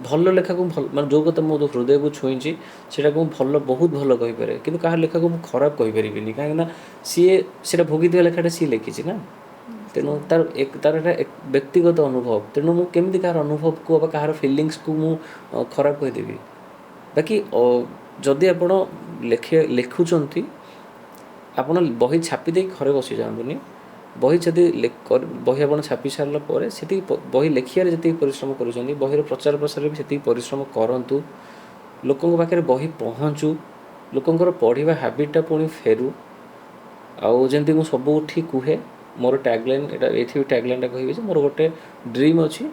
ଭଲ ଲେଖାକୁ ଭଲ ମାନେ ଯେଉଁ କଥା ମୋ ହୃଦୟକୁ ଛୁଇଁଛି ସେଇଟାକୁ ମୁଁ ଭଲ ବହୁତ ଭଲ କହିପାରେ, କିନ୍ତୁ କାହାର ଲେଖାକୁ ମୁଁ ଖରାପ କହିପାରିବିନି, କାହିଁକିନା ସିଏ ସେଇଟା ଭୋଗିଥିବା ଲେଖାଟା ସିଏ ଲେଖିଛି ନା। ତେଣୁ ତାର ଏଇଟା ବ୍ୟକ୍ତିଗତ ଅନୁଭବ, ତେଣୁ ମୁଁ କେମିତି କାହାର ଅନୁଭବକୁ ବା କାହାର ଫିଲିଙ୍ଗସକୁ ମୁଁ ଖରାପ କହିଦେବି। ବାକି ଯଦି ଆପଣ ଲେଖୁଛନ୍ତି, ଆପଣ ବହି ଛାପି ଦେଇକି ଘରେ ବସି ଯାଆନ୍ତୁନି। ବହି ଯଦି ବହି ଆପଣ ଛାପି ସାରିଲା ପରେ ସେତିକି ବହି ଲେଖିବାରେ ଯେତିକି ପରିଶ୍ରମ କରୁଛନ୍ତି, ବହିର ପ୍ରଚାର ପ୍ରସାରରେ ବି ସେତିକି ପରିଶ୍ରମ କରନ୍ତୁ। ଲୋକଙ୍କ ପାଖରେ ବହି ପହଞ୍ଚୁ, ଲୋକଙ୍କର ପଢ଼ିବା ହ୍ୟାବିଟ୍ଟା ପୁଣି ଫେରୁ। ଆଉ ଯେମିତି ମୁଁ ସବୁଠି କୁହେ, ମୋର ଟ୍ୟାଗ୍ଲାଇନ୍ ଏଇଟା, ଏଇଠି ବି ଟ୍ୟାଗ୍ଲାଇନ୍ଟା କହିବି ଯେ ମୋର ଗୋଟେ ଡ୍ରିମ୍ ଅଛି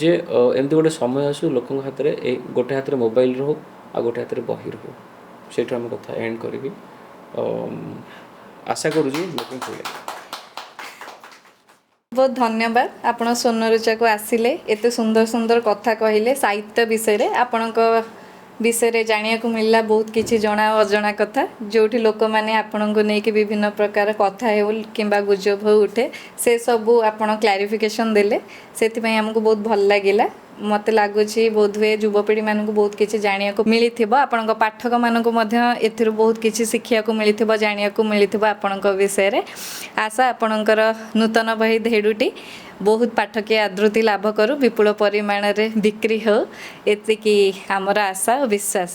ଯେ ଏମିତି ଗୋଟେ ସମୟ ଆସୁ ଲୋକଙ୍କ ହାତରେ ଗୋଟେ ହାତରେ ମୋବାଇଲ୍ ରହୁ ଆଉ ଗୋଟେ ହାତରେ ବହି ରହୁ। ସେଇଠୁ ଆମେ କଥା ଏଣ୍ଡ କରିବି। ଆଶା କରୁଛି ଲୋକଙ୍କୁ ଭଲ ଲାଗିବ। ବହୁତ ଧନ୍ୟବାଦ, ଆପଣ ସ୍ୱର୍ଣ୍ଣରୁଚାକୁ ଆସିଲେ, ଏତେ ସୁନ୍ଦର ସୁନ୍ଦର କଥା କହିଲେ ସାହିତ୍ୟ ବିଷୟରେ। ଆପଣଙ୍କ ବିଷୟରେ ଜାଣିବାକୁ ମିଳିଲା ବହୁତ କିଛି ଜଣା ଅଜଣା କଥା, ଯେଉଁଠି ଲୋକମାନେ ଆପଣଙ୍କୁ ନେଇକି ବିଭିନ୍ନ ପ୍ରକାର କଥା ହେଉ କିମ୍ବା ଗୁଜବ ହଉ ଉଠେ, ସେସବୁ ଆପଣ କ୍ଲାରିଫିକେସନ୍ ଦେଲେ, ସେଥିପାଇଁ ଆମକୁ ବହୁତ ଭଲ ଲାଗିଲା। ମୋତେ ଲାଗୁଛି ବୋଧହୁଏ ଯୁବପିଢ଼ିମାନଙ୍କୁ ବହୁତ କିଛି ଜାଣିବାକୁ ମିଳିଥିବ, ଆପଣଙ୍କ ପାଠକମାନଙ୍କୁ ମଧ୍ୟ ଏଥିରୁ ବହୁତ କିଛି ଶିଖିବାକୁ ମିଳିଥିବ, ଜାଣିବାକୁ ମିଳିଥିବ ଆପଣଙ୍କ ବିଷୟରେ। ଆଶା ଆପଣଙ୍କର ନୂତନ ବହି ଧେଡ଼ୁଟି ବହୁତ ପାଠକୀୟ ଆଦୃତି ଲାଭ କରୁ, ବିପୁଳ ପରିମାଣରେ ବିକ୍ରି ହେଉ, ଏତିକି ଆମର ଆଶା ଓ ବିଶ୍ୱାସ।